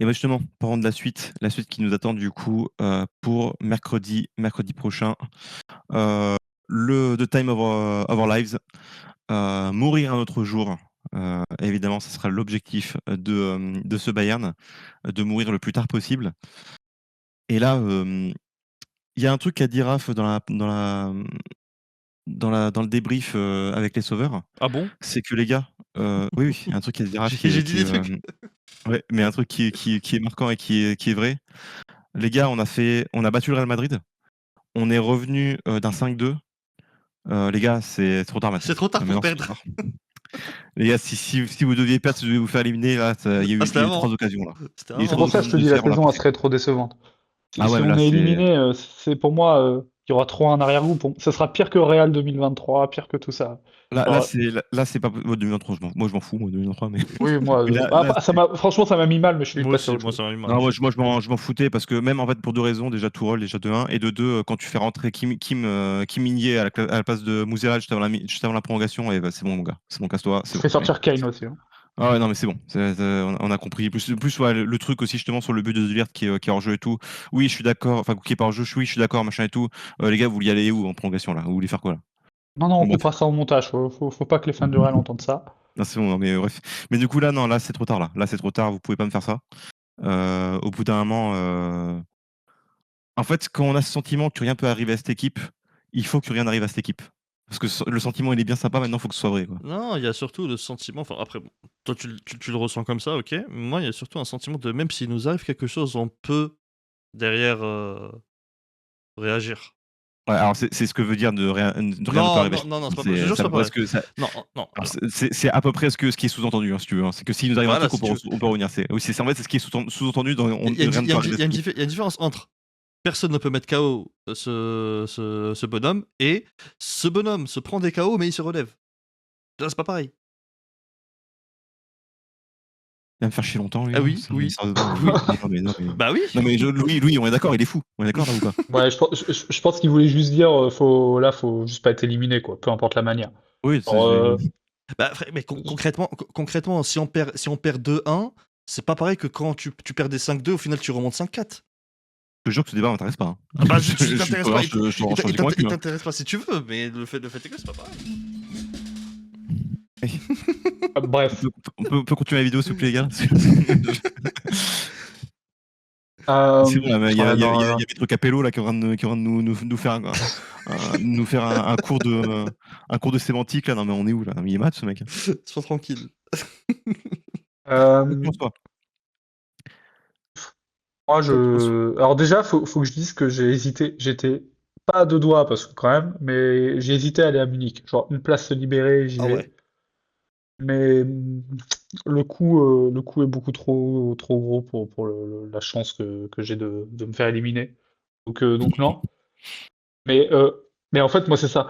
Et bah justement, parlons de la suite qui nous attend du coup pour mercredi prochain. The Time of Our Lives, mourir un autre jour. Évidemment, ce sera l'objectif de ce Bayern, de mourir le plus tard possible. Et là, il y a un truc qu'a dit Raph dans le débrief avec les sauveurs, Ah bon? c'est que les gars, oui, oui, il y a un truc qu'a dit Raph J'ai dit des trucs. ouais, mais un truc qui est marquant et qui est vrai. Les gars, on a battu le Real Madrid, on est revenu d'un 5-2. Les gars, c'est trop tard maintenant. C'est trop tard pour Maintenant, c'est perdre. trop tard. Les gars, si vous deviez perdre, si vous deviez vous faire éliminer, là, il y a eu C'était 3 avant. occasions là. C'était Il y a eu C'est 3 avant. pour ça que je occasions te de dis, la faire, on l'a saison, pas elle fait. serait trop décevante. Ah ouais, Si mais on là, est c'est éliminé, c'est pour moi, il y aura trop un arrière-goût. Ça sera pire que Real 2023, pire que tout ça. là, Alors, c'est pas 2023, moi je m'en fous, moi 2023, mais oui, moi, mais là, franchement, ça m'a mis mal, mais je suis vite Moi passé à aussi, autre moi chose. ça m'a eu mal. non, moi je m'en foutais parce que même en fait pour 2 raisons, déjà Tourelle déjà de 1 et de 2, quand tu fais rentrer Kim Min-jae à la place de Musiala juste avant la prolongation, et bah, c'est bon mon gars, c'est bon, casse-toi, Je c'est bon. fais sortir Kane aussi, hein. Ah ouais, non mais c'est bon, on a compris. Plus ouais, le truc aussi justement sur le but de De Ligt qui est hors jeu et tout. Oui, je suis d'accord, enfin qui est pas hors jeu, oui, je suis d'accord, machin et tout. Les gars, vous voulez y aller où en prolongation là? Vous voulez faire quoi là? Non, non, on Bon bref. coupera ça au montage. Faut pas que les fans du Real entendent ça. Non, c'est bon, non, mais bref. Mais du coup là, non, là c'est trop tard là. Là c'est trop tard, vous pouvez pas me faire ça. Au bout d'un moment, en fait, quand on a ce sentiment que rien peut arriver à cette équipe, il faut que rien n'arrive à cette équipe. Parce que le sentiment il est bien sympa, maintenant il faut que ce soit vrai quoi. Non, il y a surtout le sentiment, enfin après, bon, toi tu le ressens comme ça, ok. Moi, il y a surtout un sentiment de même s'il nous arrive quelque chose, on peut derrière réagir. Ouais, alors c'est ce que veut dire de rien ne peut Non, arriver. non, non, non, c'est pas je jure, C'est c'est à pas peu près pareil. ce que ça. Non, non. Alors c'est à peu près ce qui est sous-entendu, hein, si tu veux, hein. C'est que s'il nous arrive un Voilà, truc, si tu veux. on peut revenir. Oui, en fait, c'est ce qui est sous-entendu dans Il y a rien ne peut arriver à cette équipe. il y a une différence entre personne ne peut mettre KO ce bonhomme et ce bonhomme se prend des KO mais il se relève. Là, c'est pas pareil. Il va me faire chier longtemps lui, Ah là. oui, oui, Sérieusement, oui. non mais Bah oui. Louis, on est d'accord, il est fou. On est d'accord là ou pas? Ouais, je pense qu'il voulait juste dire, faut juste pas être éliminé, quoi, peu importe la manière. Oui, Alors, Bah, mais concrètement, si on perd 2-1, c'est pas pareil que quand tu perds des 5-2, au final tu remontes 5-4. je te jure que ce débat m'intéresse pas, hein. Ah bah, Je il t'intéresse pas, j'en suis convaincu, il hein. t'intéresse pas si tu veux, mais le fait est que c'est pas pareil. bref. On peut continuer la vidéo s'il vous plaît les gars? C'est bon, là, mais il y a Ouais, non, non. Maître Capello là qui est en train de nous faire un cours de sémantique là. Non mais on est où là? Il est maths ce mec. Sois tranquille. Euh, Quoi moi, pense-toi. alors déjà, faut que je dise que j'ai hésité. J'étais pas à deux doigts parce que quand même, mais j'ai hésité à aller à Munich. Genre une place se libérer, j'y Ah vais. ouais. Mais le coup est beaucoup trop gros pour la chance que j'ai de me faire éliminer. Donc non. Mais, mais en fait, moi, c'est ça.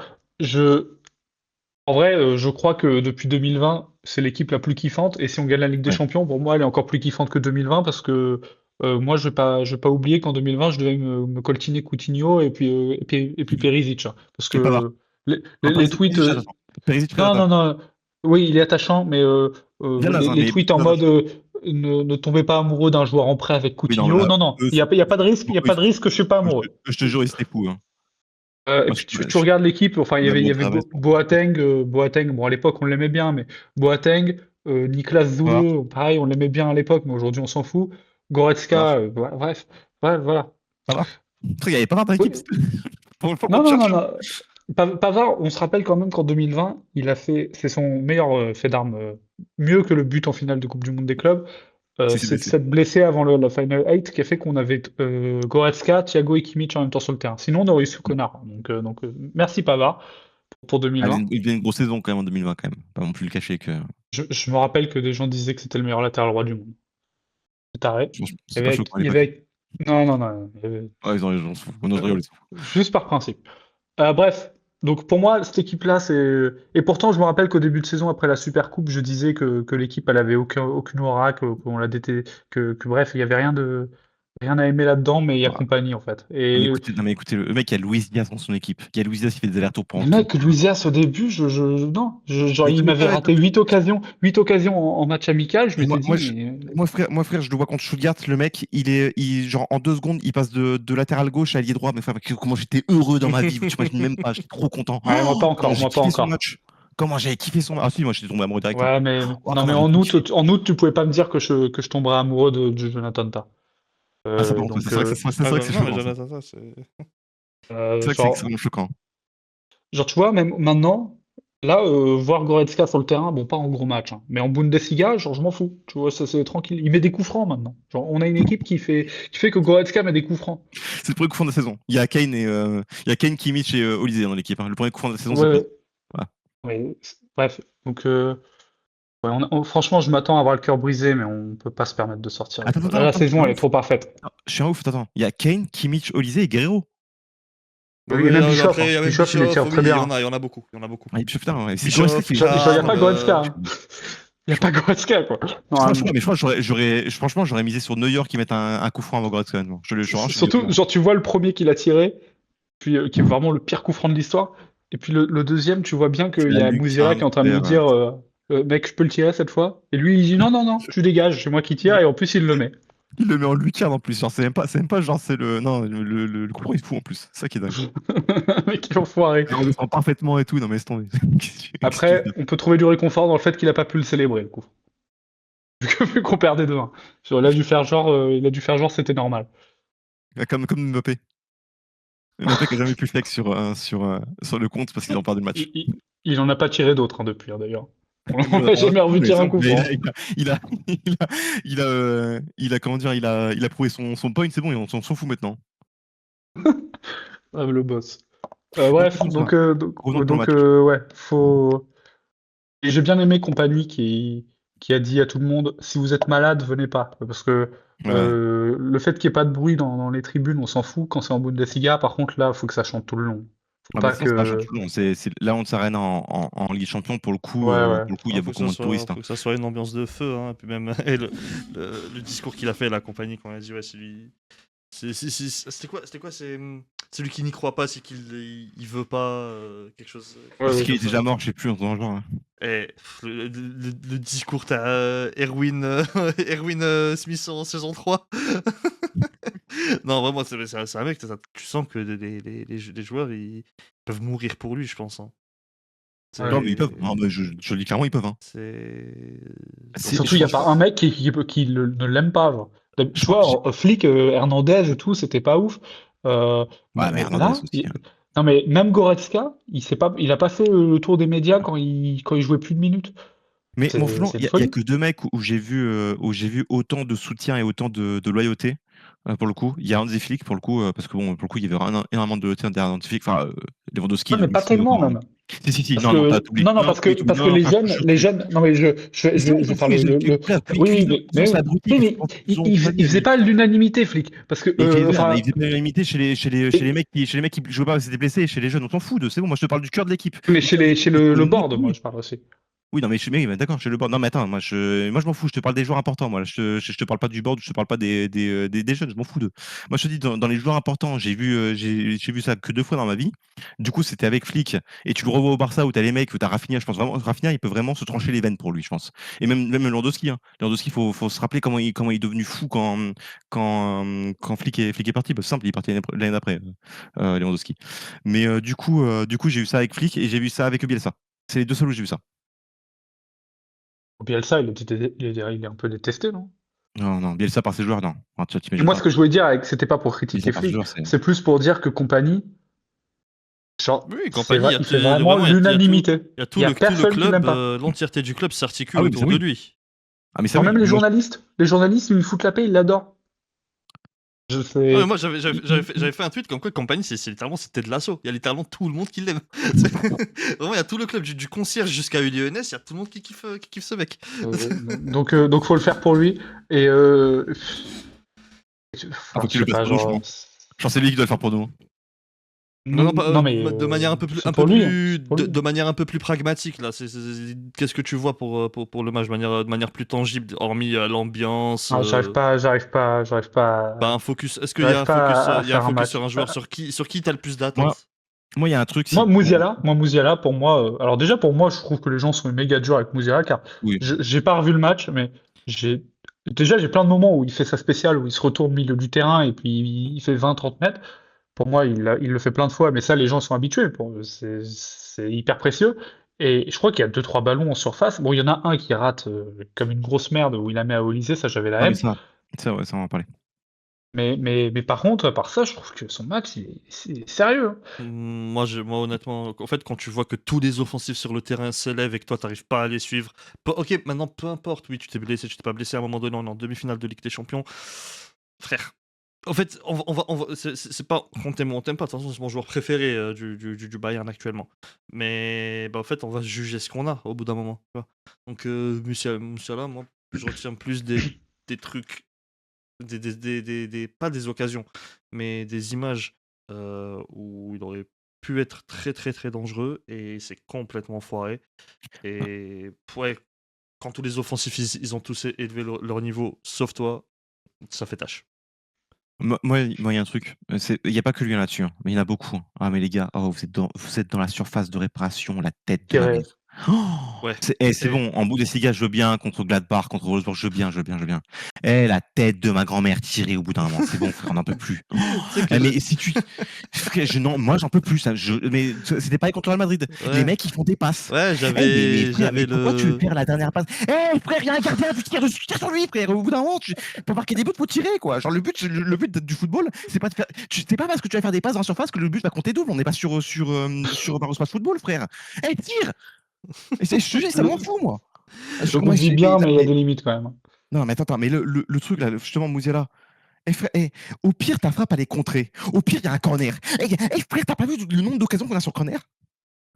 En vrai, je crois que depuis 2020, c'est l'équipe la plus kiffante. Et si on gagne la Ligue des Ouais. Champions, pour moi, elle est encore plus kiffante que 2020 parce que moi, je vais pas oublier qu'en 2020, je devais me coltiner Coutinho et puis Perisic, hein. Parce Et Pavard. que les, Non, les tweets. Perisic, attends. Perisic, je suis Non, d'accord. non, non. Oui, il est attachant, mais Bien naze, hein, les mais tweets en bien naze. mode ne tombez pas amoureux d'un joueur en prêt avec Oui, non, Coutinho. là, Non, non, eux, il y a pas de risque, il y a pas de risque que je suis pas amoureux. je te jure, ils étaient fous, hein. Et Moi, puis tu regardes l'équipe, enfin il m'a il y montré avait l'adresse. Boateng, bon à l'époque on l'aimait bien, mais Boateng, Niklas Pavard, Zule, pareil on l'aimait bien à l'époque, mais aujourd'hui on s'en fout. Pavard, Goretzka, bref, ouais, voilà. Pavard. Putain, il y avait Pavard dans l'équipe. Oui. Faut qu'on Non, te non, non, cherche. non. Pavard, on se rappelle quand même qu'en 2020, c'est son meilleur fait d'armes, mieux que le but en finale de Coupe du Monde des clubs. C'est C'est de blessé. s'être blessé avant la Final 8 qui a fait qu'on avait Goretzka, Thiago et Kimmich en même temps sur le terrain. Sinon, on aurait eu ce connard. Donc, merci Pavard pour Ah, 2020. il faisait une grosse saison quand même en 2020 quand même. Pas non plus le cacher que. Je me rappelle que des gens disaient que c'était le meilleur latéral droit du monde. C'est taré. Je pense que Il y c'est pas avait, choquant à il y l'époque. avait- Non, non, non. Il y avait- Ouais, ils ont raison, on s'en fout. On ose euh, rigoler. juste par principe. Bref, donc pour moi, cette équipe-là, c'est. Et pourtant, je me rappelle qu'au début de saison, après la Super Coupe, je disais que l'équipe, elle avait aucune aura, qu'on la bref, il y avait rien à aimer là-dedans, mais il y a compagnie en fait. Et Non, mais écoutez, le mec, il y a Luis Diaz dans son équipe. Il y a Luis Diaz qui fait des allers-retours pendant le tout. mec, Luisias, au début, non, genre, Mais il connais m'avait pas. raté 8 occasions en match amical. Je Mais m'étais dit, mais moi, frère, je le vois contre Stuttgart. Le mec, genre, en 2 secondes, il passe de latéral gauche à ailier droit. Mais frère, comment j'étais heureux dans ma vie. Tu imagines même pas. J'étais trop content. ouais, Comment j'ai moi pas kiffé son encore. match. comment j'avais kiffé son. Ah si, moi j'étais tombé amoureux direct. Hein. Ouais, mais Oh, non, mais comment j'ai kiffé. en août, tu pouvais pas me dire que je tomberais amoureux de Jonathan Tah. Ah ça par contre, Donc, c'est vrai que c'est vrai que c'est non, mais choquant. Ça. Jonathan, ça, c'est. C'est vrai que c'est genre, extrêmement choquant. tu vois, même maintenant, là, voir Goretzka sur le terrain, bon, pas en gros match, hein, mais en Bundesliga, genre, je m'en fous. Tu vois, ça c'est tranquille. Il met des coups francs maintenant. Genre, on a une équipe qui fait que Goretzka met des coups francs. C'est le premier coup franc de la saison. Il y a Kane il y a Kane, Kimmich et Olysée dans l'équipe. Hein. Le premier coup franc de la saison, c'est Ouais, lui. ouais. Voilà. Ouais, bref, donc ouais, franchement, je m'attends à avoir le cœur brisé, mais on peut pas se permettre de sortir avec Attends, ça. attends, Là, la attends, je suis saison, un elle est ouf. trop parfaite. Non, je suis un ouf, attends. Il y a Kane, Kimmich, Olysée et Guerrero. Et même Bischoff, Après, hein. il y a même Bischoff, il les Bischoff, tire oui, très bien. il y en a beaucoup. Il y en a beaucoup. Ah, putain, ouais. C'est Bischoff, Goretzka qui. Genre, il n'y a pas Charles, Goretzka, hein. Il n'y a pas Goretzka, quoi. Normalement. Mais je crois que franchement, j'aurais misé sur Neuer qui mette un coup franc avant Goretzka. Honnêtement. Je suis Surtout, genre, tu vois le premier qu'il a tiré, puis qui est vraiment le pire coup franc de l'histoire. Et puis le deuxième, tu vois bien c'est qu'il la y a lucarne Mouziela qui est en train de lui vers, dire mec, je peux le tirer cette fois. Et lui, il dit non, non, non, tu dégages, c'est moi qui tire, et en plus, il le met. Il le met en lucarne en plus. Genre, c'est même pas genre, c'est le. Non, le coup franc, il est fou en plus. C'est ça qui est dingue. Mec, il est enfoiré. Il redescend parfaitement et tout. Non, mais laisse tomber. Qu'est-ce que tu Après, on peut trouver du réconfort dans le fait qu'il a pas pu le célébrer, le coup. Vu qu'on perdait 2-1. Genre, il a dû faire genre c'était normal. fais comme Mbappé. Mbappé qui a jamais pu flex sur le compte parce qu'il en perd du match. Il en a pas tiré d'autres hein, depuis, hein, d'ailleurs. On l'a jamais revu Mais tirer un coup mais franc. il a comment dire, il a prouvé son point, c'est bon, on s'en fout maintenant. Ah, le boss. Donc, Bref, revenons pour le match. ouais, faut. Et j'ai bien aimé Compagnie qui a dit à tout le monde, si vous êtes malade, venez pas. Parce que Ouais. le fait qu'il n'y ait pas de bruit dans les tribunes, on s'en fout. Quand c'est en Bundesliga, par contre, là, il faut que ça chante tout le long. Faut Ah bah pas de toute façon, c'est pas un que. champion. Là, on s'arène en Ligue des Champions Ouais, ouais. il y Ah, a beaucoup moins de touristes. faut Hein. que ça soit une ambiance de feu. Hein. Et puis même et le discours qu'il a fait à la compagnie quand il a dit ouais, c'est lui. C'était quoi c'est lui qui n'y croit pas, c'est qu'il veut pas quelque chose. Ouais, Parce ouais. qu'il est déjà mort, je sais plus, en ce genre. Hein. Et le discours, t'as Erwin, Erwin Smith en saison 3. Non, vraiment, c'est un mec, tu sens que les joueurs ils peuvent mourir pour lui, je pense. Hein. Non, mais ils peuvent. C'est. Non, mais je le dis clairement, ils peuvent. Hein. Surtout, il n'y a pas un mec qui ne l'aime pas. Genre. Je Tu crois, vois, Flick, Hernandez et tout, c'était pas ouf. ouais, mais Mais Hernandez là, aussi. Hein. non mais même Goretzka, il a pas fait le tour des médias quand il jouait plus de minutes. Mais bon, franchement, C'est il une y a folie. que 2 mecs où j'ai vu autant de soutien et autant de loyauté, pour le coup. Il y a Hansi Flick pour le coup, parce que bon, pour le coup, il y avait énormément de loyauté derrière Hansi Flick. Enfin, Lewandowski, Ouais, mais le pas fou, mais tellement encore. même. Si, Parce non, non, que t'oublies non, non, non, tu parce que non, frère, les jeunes, non mais mais c'est bon, je ils vais ont faire fou, oui, Flick, mais ils ont oui, abruti oui, parce qu'ils mais pensent qu'ils ont compagnie, il faisait mais pas l'unanimité, Flick, parce que il faisait mais il enfin, faisait pas l'unanimité chez les et- mecs qui jouaient pas, c'était blessés, chez les jeunes, on s'en fout de c'est bon, moi je te parle du cœur de l'équipe. mais Le cœur de chez l'équipe, c'est le Monaco, board, moi oui. je parle aussi. Oui, non, mais d'accord, je le board. Non, mais attends, moi je m'en fous, je te parle des joueurs importants, moi. Je te parle pas du board, je te parle pas des jeunes, je m'en fous d'eux. Moi, je te dis, dans les joueurs importants, j'ai vu ça que 2 fois dans ma vie. Du coup, c'était avec Flick, et tu le revois au Barça où t'as les mecs, où t'as Rafinha, je pense vraiment, Rafinha, il peut vraiment se trancher les veines pour lui, je pense. Et même Lewandowski, hein. Lewandowski, faut se rappeler comment il est devenu fou quand Flick est parti. Bah, c'est simple, il est parti l'année d'après, Lewandowski. Mais du coup, j'ai eu ça avec Flick et j'ai vu ça avec Bielsa. C'est les 2 seuls où j'ai vu ça. Bielsa, il est un peu détesté, non? Non, non, Bielsa par ses joueurs, non. Enfin, tu Et t'imagines moi, pas. ce que je voulais dire, c'était pas pour critiquer Bielsa par ses Flick, joueurs, c'est. c'est plus pour dire que Compagnie, genre, Oui, compagnie, il fait vraiment vraiment, l'unanimité. il y a Il y a tout le personne qui l'aime club, pas. l'entièreté du club s'articule Ah oui, mais ça autour de oui. lui. Ah, mais ça Genre, oui. même Mais moi, les journalistes, ils lui foutent la paix, ils l'adorent. Je Ah, mais sais. moi, j'avais fait un tweet comme quoi compagnie, littéralement, c'était de l'assaut. Il y a littéralement tout le monde qui l'aime. Vraiment, il y a tout le club, du concierge jusqu'à Lyonnais, il y a tout le monde qui kiffe ce mec. Donc, faut le faire pour lui. Et faut que je tu sais le fasses pas, pour nous, je genre. pense. Je pense que c'est lui qui doit le faire pour nous. Non, non, Non, mais de manière un peu c'est pour lui, hein, c'est pour lui. de manière un peu plus pragmatique là. Qu'est-ce que tu vois pour le match de manière plus tangible, hormis l'ambiance. Ah, j'arrive pas, Bah, un focus. Est-ce qu'il y a j'arrive un focus, pas à il y a un faire un focus match. sur un joueur sur qui t'as le plus Moi, d'attentes? moi, il y a un truc, Moi, si. Musiala, pour moi, alors déjà pour moi, je trouve que les gens sont méga durs avec Musiala, car Oui. j'ai pas revu le match, mais j'ai j'ai plein de moments où il fait sa spéciale, où il se retourne au milieu du terrain et puis il fait 20-30 mètres. Pour moi, il le fait plein de fois, mais ça, les gens sont habitués. C'est hyper précieux. Et je crois qu'il y a 2-3 ballons en surface. Bon, il y en a un qui rate comme une grosse merde où il la met à Olysée, ça j'avais la Ah oui, haine. ça, ouais, ça, on va en parler. Mais par contre, à part ça, je trouve que son match, c'est sérieux, hein. Moi, honnêtement, en fait, quand tu vois que tous les offensifs sur le terrain s'élèvent et que toi, t'arrives pas à les suivre. Ok, maintenant, peu importe, oui, tu t'es blessé, tu t'es pas blessé à un moment donné, on est en demi-finale de Ligue des Champions. Frère, en fait, c'est pas qu'on t'aime ou on t'aime pas, de toute façon, c'est mon joueur préféré du Bayern actuellement. Mais bah, en fait, on va juger ce qu'on a au bout d'un moment. Tu vois. Donc, Musiala, moi, je retiens plus des trucs, pas des occasions, mais des images où il aurait pu être très très très dangereux et c'est complètement foiré. Et ouais, quand tous les offensifs ils ont tous élevé leur niveau, sauf toi, ça fait tâche. Moi, il y a un truc, il y a pas que lui là-dessus, hein, mais il y en a beaucoup, hein. Ah mais les gars, oh, vous êtes dans la surface de réparation, la tête de ma Tiré. mère. Oh Ouais. c'est bon, en Bundesliga, je veux bien, contre Gladbach, contre Wolfsburg, je veux bien, je veux bien, je veux bien. Eh, la tête de ma grand-mère tirée au bout d'un moment, c'est bon frère, on n'en peut plus. Oh, Tu sais que mais si tu frère, non, moi j'en peux plus ça, mais c'était pareil contre le Real Madrid. Les ouais, mecs, ils font des passes. ouais, Mais frère, mais j'avais pourquoi tu le. perds la dernière passe? Eh frère, il y a un gardien, tu tires sur lui, frère. Au bout d'un moment, pour marquer des buts, faut tirer, quoi. Genre, le but du football, c'est pas de faire. C'est pas parce que tu vas faire des passes dans la surface que le but va compter double. On n'est pas sur Barros Pass Football, frère. Eh, tire! Et je te jure, ça m'en fout, moi. Je vous dis bien, mais il y a des limites quand même. Non, mais attends, mais le truc, là, justement, Mouziala. Eh, frère, au pire, ta frappe, elle est contrée. Au pire, il y a un corner. Frère, t'as pas vu le nombre d'occasions qu'on a sur corner?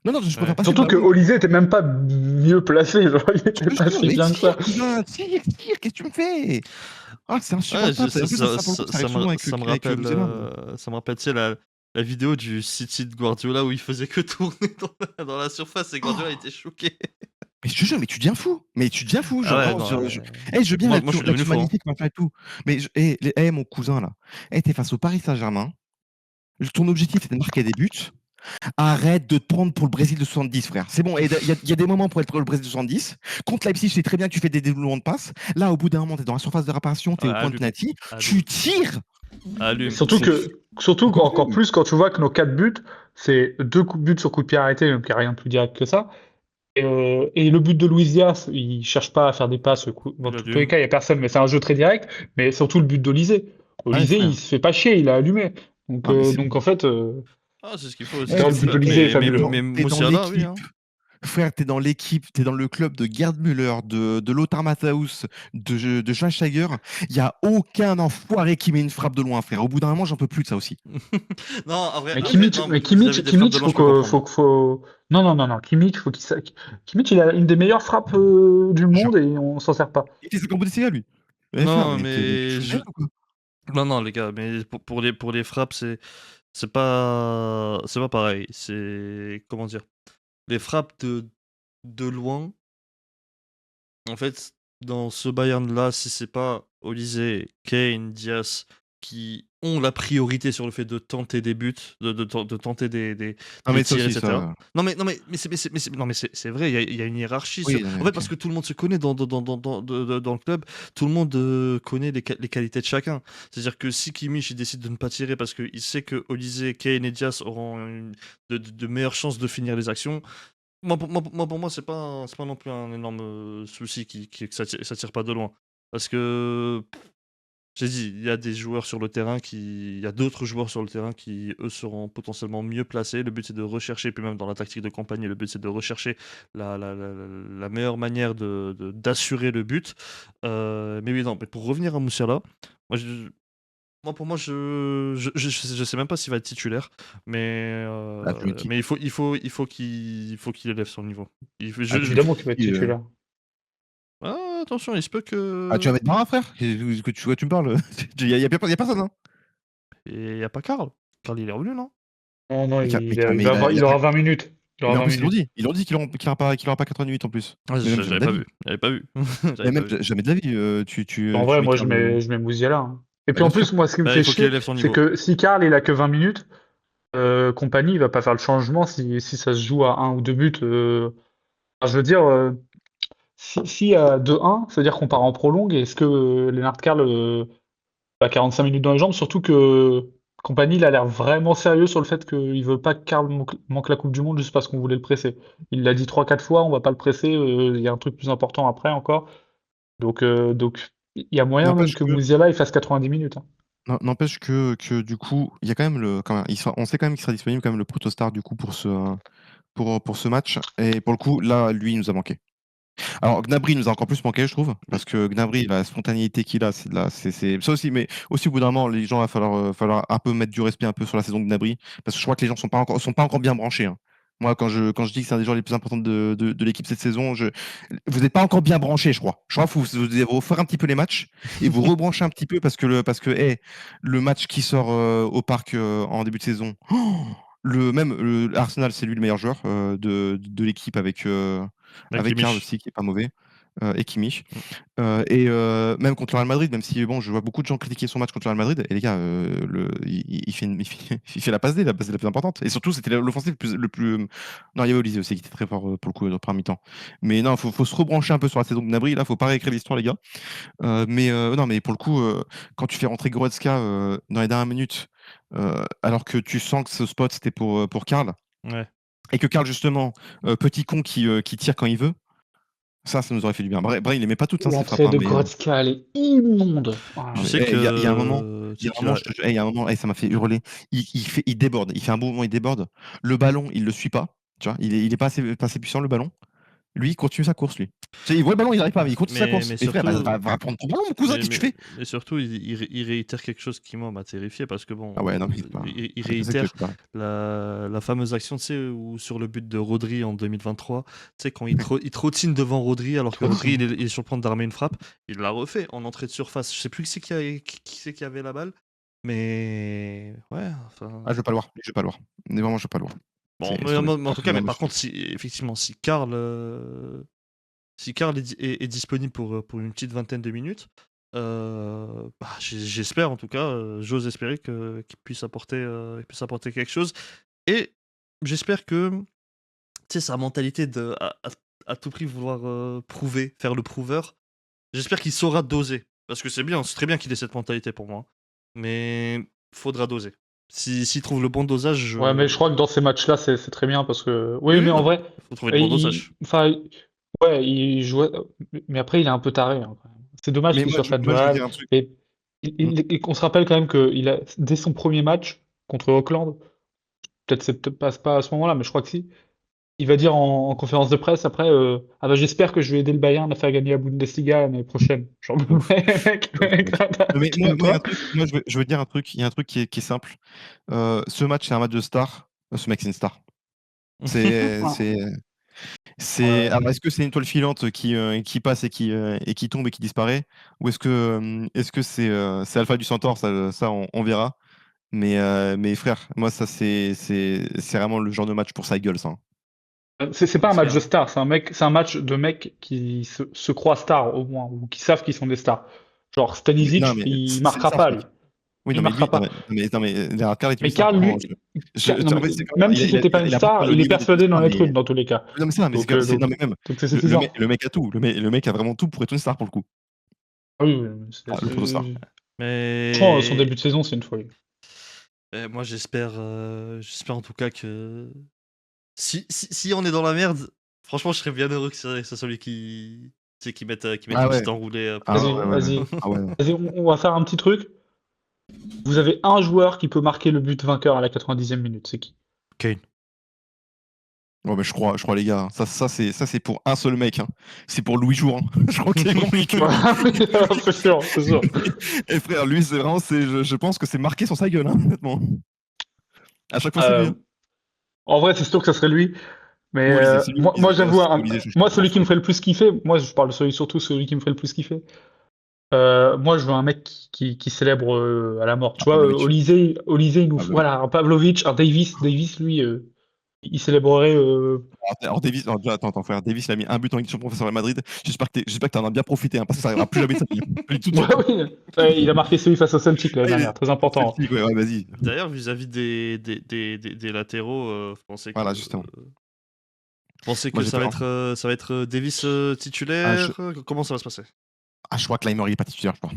Non, je préfère Ouais. passer le Surtout que ballon. Olysée était même pas mieux placé, genre, il Je était te pas jure, si mais bien que ça. tire, cousin, tire, qu'est-ce que tu me fais? Ah, c'est Ouais, insupportable. En plus, ça, pour le coup, ça arrive souvent ça me avec rappelle, Mouziala. ça me rappelle, tu sais, la vidéo du City de Guardiola où il faisait que tourner dans la surface et Guardiola était choqué. Mais je te jure, mais tu deviens fou. Mais tu deviens fou. Ah Genre, ouais, vraiment, non. je veux bien Moi, je suis devenu là-dessus fou. Hein. magnifique, machin et tout. Mais mon cousin, là. T'es face au Paris Saint-Germain. Ton objectif, c'était de marquer des buts. Arrête de te prendre pour le Brésil de 70, frère. C'est bon, il y a des moments pour être pour le Brésil de 70. Contre Leipzig, je sais très bien que tu fais des développements de passe. Là, au bout d'un moment, t'es dans la surface de réparation, t'es Ouais, au point de allume, penalty. Tu allume, tires. allume. Surtout J'en peux qu'encore plus. plus quand tu vois que nos 4 buts, c'est 2 coups de but sur coup de pied arrêté, donc il n'y a rien de plus direct que ça. Et le but de Luis Diaz, il cherche pas à faire des passes. Dans Il tous les allume. cas, il n'y a personne, mais c'est un jeu très direct. Mais surtout le but d'Olysée. Ouais, Olysée, il frère. se fait pas chier, il a allumé. Non, mais c'est Donc bon. en fait, Ah, c'est ce qu'il faut, c'est ce d'ailleurs, Eh, qu'il le faut but faire. d'Olysée est fabuleux, hein. Mais t'es dans Musiala, oui. l'équipe. Hein. Frère, t'es dans l'équipe, t'es dans le club de Gerd Müller, de Lothar Matthäus, de Schweinsteiger. Il n'y a aucun enfoiré qui met une frappe de loin, frère. Au bout d'un moment, j'en peux plus de ça aussi. Non, en vrai, Mais après, non, vis-à-vis des frappes de Kimmich, loin, je peux comprendre. non. Kimmich, faut qu'il Kimmich, il a une des meilleures frappes du Genre, monde et on s'en sert pas. il fait ça comme Bundesliga, lui. Eh, frère, Non, mais tu mais te fous de ou quoi? non, les gars, mais pour les frappes, c'est pas pareil. C'est comment dire? Les frappes de loin, en fait, dans ce Bayern-là, si c'est pas Olysée, Kane, Diaz qui ont la priorité sur le fait de tenter des buts, de tenter de Non, les mais ça tirs, aussi, etc. ça. Non, mais c'est vrai, il y a une hiérarchie. Oui, non, En mais fait, ok. parce que tout le monde se connaît dans le club, tout le monde connaît les qualités de chacun. C'est-à-dire que si Kimmich il décide de ne pas tirer parce qu'il sait que Olysée, Kane et Diaz auront de meilleures chances de finir les actions, pour moi, c'est pas non plus un énorme souci que ça tire pas de loin. Parce que, j'ai dit, il y a d'autres joueurs sur le terrain qui, eux, seront potentiellement mieux placés. Le but, c'est de rechercher, puis même dans la tactique de campagne, le but, c'est de rechercher la meilleure manière d'assurer le but. Mais oui, non, mais pour revenir à Musiala, moi, pour moi, je sais même pas s'il va être titulaire, Ah, tu me dis. mais il faut qu'il élève son niveau. Ah, évidemment qu'il va être euh, titulaire. Ah, attention, il se peut Ah, tu vas que. mettre Mara, frère? Tu me parles? Il y a personne, hein? Et y a pas Karl. Karl, il est revenu, non? Non, Mais il aura 20 minutes. Il mais aura en 20 plus, minutes. ils l'ont dit qu'il aura pas 88 en plus. Ah, Mais même jamais j'avais de la pas vie. vu. J'avais pas vu. Mais J'avais pas même vu. jamais de la vie, En tu vrai, mets moi, Karl. je mets Mouziala, hein. Et Bah, puis en bien sûr. plus, moi, ce qui me Bah, il fait faut qu'il chier, élève son c'est niveau. que si Karl, il a que 20 minutes, Compagnie, il va pas faire le changement si ça se joue à un ou deux buts. Enfin, je veux dire, si à 2-1, ça veut dire qu'on part en prolongue. Est-ce que Lennart Karl a 45 minutes dans les jambes? Surtout que Kompany, il a l'air vraiment sérieux sur le fait qu'il veut pas que Karl manque la Coupe du Monde juste parce qu'on voulait le presser. Il l'a dit 3-4 fois, on va pas le presser, il y a un truc plus important après encore. Donc il y a moyen même N'empêche que que Musiala il fasse 90 minutes, hein. n'empêche que du coup, il y a quand même on sait quand même qu'il sera disponible quand même le protostar du coup pour ce match et pour le coup, là, lui, il nous a manqué. Alors Gnabry nous a encore plus manqué, je trouve, parce que Gnabry, la spontanéité qu'il a, c'est ça aussi, mais aussi au bout d'un moment, les gens, il va falloir un peu mettre du respect un peu sur la saison de Gnabry, parce que je crois que les gens sont pas encore bien branchés, hein. Moi, quand je dis que c'est un des joueurs les plus importants de l'équipe cette saison, vous n'êtes pas encore bien branchés, je crois. Je crois qu'il vous devez refaire un petit peu les matchs et vous rebrancher un petit peu le match qui sort au parc en début de saison, Arsenal, c'est lui le meilleur joueur de l'équipe Avec avec Karl Kimmich. aussi, qui est pas mauvais, et Kimmich. Mm. Même contre le Real Madrid, même si bon, je vois beaucoup de gens critiquer son match contre le Real Madrid, et les gars, il fait la passe D la plus importante. Et surtout, c'était l'offensif Non, il y avait Olysée aussi qui était très fort pour le coup, dans le premier mi-temps. Mais non, faut se rebrancher un peu sur la saison de Gnabry. Là, faut pas réécrire l'histoire, les gars. Non, mais pour le coup, quand tu fais rentrer Goretzka dans les dernières minutes, alors que tu sens que ce spot c'était pour Karl, Ouais. et que Karl, justement, petit con qui tire quand il veut, ça nous aurait fait du bien. Bref, il aimait pas toutes, hein, ces frappes, L'entrée hein, de mais Goretzka, elle est immonde. Tu non, mais sais il y a un moment, que tu sais qu'il a il y a un moment, ça m'a fait hurler. Il déborde, il fait un bon moment, il déborde. Le ballon, il le suit pas. Tu vois, il est pas assez puissant, le ballon. Lui, il continue sa course, lui. Tu sais, il voit le ballon, il arrive pas, mais il continue sa course. mais Mais frère, surtout va prendre ton ballon, mon cousin, qu'est-ce que tu fais? mais surtout il réitère quelque chose qui moi m'a terrifié parce que Ah bon, ouais, non, mais c'est pas. il Je sais que réitère c'est pas. la fameuse action, tu sais, où sur le but de Rodri en 2023, tu sais quand il trottine devant Rodri alors que Rodri il est sur le point d'armer une frappe, il l'a refait en entrée de surface. Je sais plus qui c'est qui avait la balle, mais ouais, enfin Ah, je veux pas le voir. Je veux pas le voir. Mais vraiment, je veux pas le voir. bon, C'est horrible. mais en tout Après, cas, mais vraiment, par contre, si effectivement si Karl est disponible pour une petite vingtaine de minutes, bah, j'espère en tout cas, j'ose espérer qu'il puisse apporter quelque chose et j'espère que, tu sais, sa mentalité de à tout prix vouloir, prouver, faire le prouveur, j'espère qu'il saura doser. Parce que c'est très bien qu'il ait cette mentalité pour moi, mais faudra doser. S'il trouve le bon dosage, Ouais, mais je crois que dans ces matchs-là, c'est très bien parce que. oui, Oui, oui, mais en non, vrai, faut trouver le bon dosage. enfin, ouais, il jouait. Mais après, il est un peu taré, hein, quand même. C'est dommage Mais qu'il soit fan du moi, je veux Real. dire un truc. Et Mm. qu'on se rappelle quand même que dès son premier match contre Auckland, peut-être c'est peut-être pas à ce moment-là, mais je crois que si. Il va dire en conférence de presse après, ah bah j'espère que je vais aider le Bayern à faire gagner la Bundesliga l'année prochaine. Genre, De ouf. mec, Mais moi, il y a un calme-toi. truc, je veux dire un truc, il y a un truc qui est simple. Ce match, c'est un match de star. Ce mec, c'est une star. C'est, Ah, c'est, ouais. Alors, est-ce que c'est une toile filante qui passe et qui tombe et qui disparaît? Ou est-ce que c'est Alpha du Centaure? Ça on verra. Mais frère, moi, ça, c'est vraiment le genre de match pour sa gueule, ça, hein. C'est On pas un match de espère. stars, c'est un match de mecs qui se croient stars au moins, ou qui savent qu'ils sont des stars. Genre Non, Stanisic, mais il c'est une marquera star, ce pas lui. mec. Oui, Il non, mais marquera lui, pas. Gerard Carl est une Mais star. Karl, Vraiment, lui, non, mais en fait, c'est comme même si c'était pas une il a pas star, le il est niveau d'être une persuadé d'en star, être mais une dans tous les cas. non, mais ça, mais non, mais même Donc c'est suffisant. le mec a tout. Le mec a vraiment tout pour être une star pour le coup. Ah oui, oui, mais Ah, le protostar. franchement, son Mais début de saison, c'est une folie. moi j'espère en tout cas que si on est dans la merde, franchement je serais bien heureux que ce soit lui qui mette Ah une ouais. petite enroulée Ah pour Vas-y, ouais, ouais, ouais. vas-y, Ah ouais. vas-y, on va faire un petit truc. Vous avez un joueur qui peut marquer le but vainqueur à la 90e minute, c'est qui? Kane. Ouais, mais je crois, les gars, hein. Ça, c'est pour un seul mec, hein. C'est pour Louis Jour, hein. Je crois qu'il a compris que. Voilà, oui, c'est sûr, c'est sûr. Et frère, lui, c'est vraiment, je pense que c'est marqué sur sa gueule, hein, honnêtement. À chaque fois, c'est lui, Euh, hein. En vrai, c'est sûr que ça serait lui. Mais Ou Olysée, c'est lui ou moi Olysée. j'avoue, C'est Olysée, je moi, pense, celui qui me ouais. ferait le plus kiffer, moi, je parle surtout celui qui me ferait le plus kiffer. Moi, je veux un mec qui célèbre à la mort. Tu Ah, vois, Pavlovic. Olysée, il nous faut. Pavlovic. Voilà, un Pavlovic, un Davis. Davis, lui, il célébrerait. Alors, Davis, alors, déjà, attends, frère, Davis, il a mis un but en Ligue des Champions face au Real Madrid. J'espère que t'en as bien profité, hein, parce que ça arrivera plus jamais de sa vie, hein. Je le dis tout de Ouais, suite, hein. oui. Ouais, il a marqué celui face au Celtic l'année Ah, dernière, très au important. Celtic, ouais, ouais, vas-y. D'ailleurs, vis-à-vis des latéraux, Voilà, justement. pensez Moi, que j'ai peur, hein. ça va être Davis Ah, je, titulaire? Comment ça va se passer? je crois que Leimer, il est pas titulaire, je crois.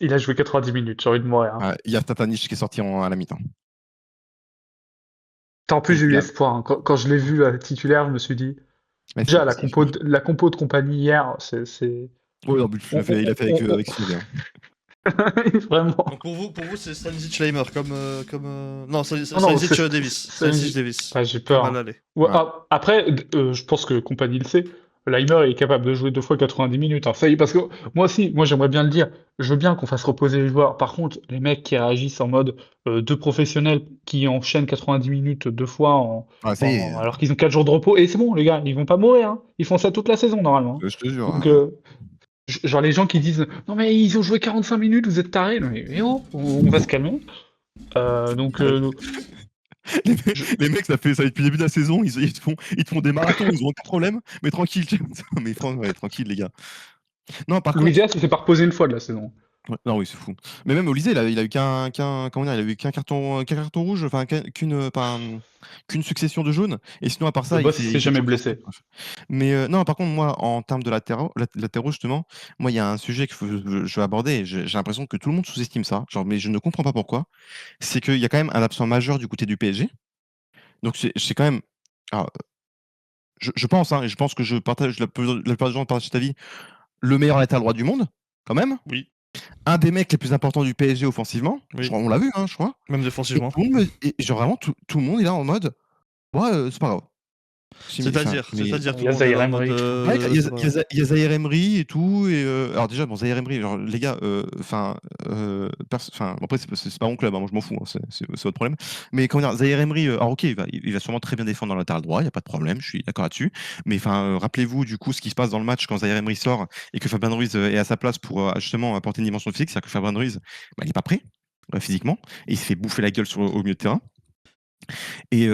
Il a joué 90 minutes, j'ai envie de mourir. Hein. Il y a Tatanic qui est sorti à la mi-temps. En plus, Donc j'ai eu là, espoir. Hein. Quand je l'ai vu titulaire, je me suis dit. mais Déjà, la compo de compagnie hier, c'est. oui, en plus, il a fait avec Suède. Hein. Vraiment. Donc pour vous c'est Stanisic Leimer non, Non, Stanisic Davis. Stanisic Davis. J'ai Très peur. mal Hein. allé. Ouais, Ouais. après, je pense que compagnie le sait. Leimer est capable de jouer 2 fois 90 minutes. Hein. Ça y est, parce que moi aussi, moi j'aimerais bien le dire. Je veux bien qu'on fasse reposer les joueurs. Par contre, les mecs qui réagissent en mode deux professionnels qui enchaînent 90 minutes 2 fois Ah, ça y est, alors qu'ils ont 4 jours de repos. Et c'est bon, les gars, ils vont pas mourir. Hein. Ils font ça toute la saison normalement. je te jure. Donc, genre les gens qui disent non mais ils ont joué 45 minutes, vous êtes tarés. Non, mais oh, on va se calmer. Donc, Les mecs, ça fait depuis le début de la saison, ils te font des marathons, ils ont aucun problème, mais tranquille, mais ouais, tranquille les gars. Non, par Louis contre, Diaz s'est pas reposé une fois de la saison. ouais, non, oui, c'est fou. Mais même Olysée, il a eu comment dire, il a eu qu'un carton rouge, enfin qu'une succession de jaunes. Et sinon, à part Le ça, boss il s'est il fait jamais toujours 15 minutes, blessé. bref. Mais non, par contre, moi, en termes de latéraux, justement, moi, il y a un sujet que je veux aborder. Et j'ai l'impression que tout le monde sous-estime ça. Genre, mais je ne comprends pas pourquoi. C'est qu'il y a quand même un absent majeur du côté du PSG. Donc, c'est quand même. Alors, je pense, hein, et je pense que je partage, la plupart des gens partagent cet avis, le meilleur latéral droit du monde, quand même. Oui, Un des mecs les plus importants du PSG offensivement. oui. On l'a vu, hein, je crois. Même Et défensivement. tout le monde genre vraiment, tout le monde est là en mode, ouais, c'est pas grave. C'est-à-dire Il tout y le a monde est Zaïre là en mode. Emery. Ouais, il y a, c'est il y pas- a- il y a Zaïre Emery et tout. Et, alors déjà, bon, Zaïre Emery, genre, les gars, bon, après, c'est pas mon club, hein, moi je m'en fous, hein, c'est votre problème. Mais comment dire, Zaïre Emery, alors ok, il va sûrement très bien défendre dans le latéral droit, il n'y a pas de problème, je suis d'accord là-dessus. Mais enfin, rappelez-vous du coup ce qui se passe dans le match quand Zaïre Emery sort et que Fabien Ruiz est à sa place pour justement apporter une dimension physique, c'est-à-dire que Fabien Ruiz, il n'est pas prêt physiquement, et il se fait bouffer la gueule au milieu de terrain. Et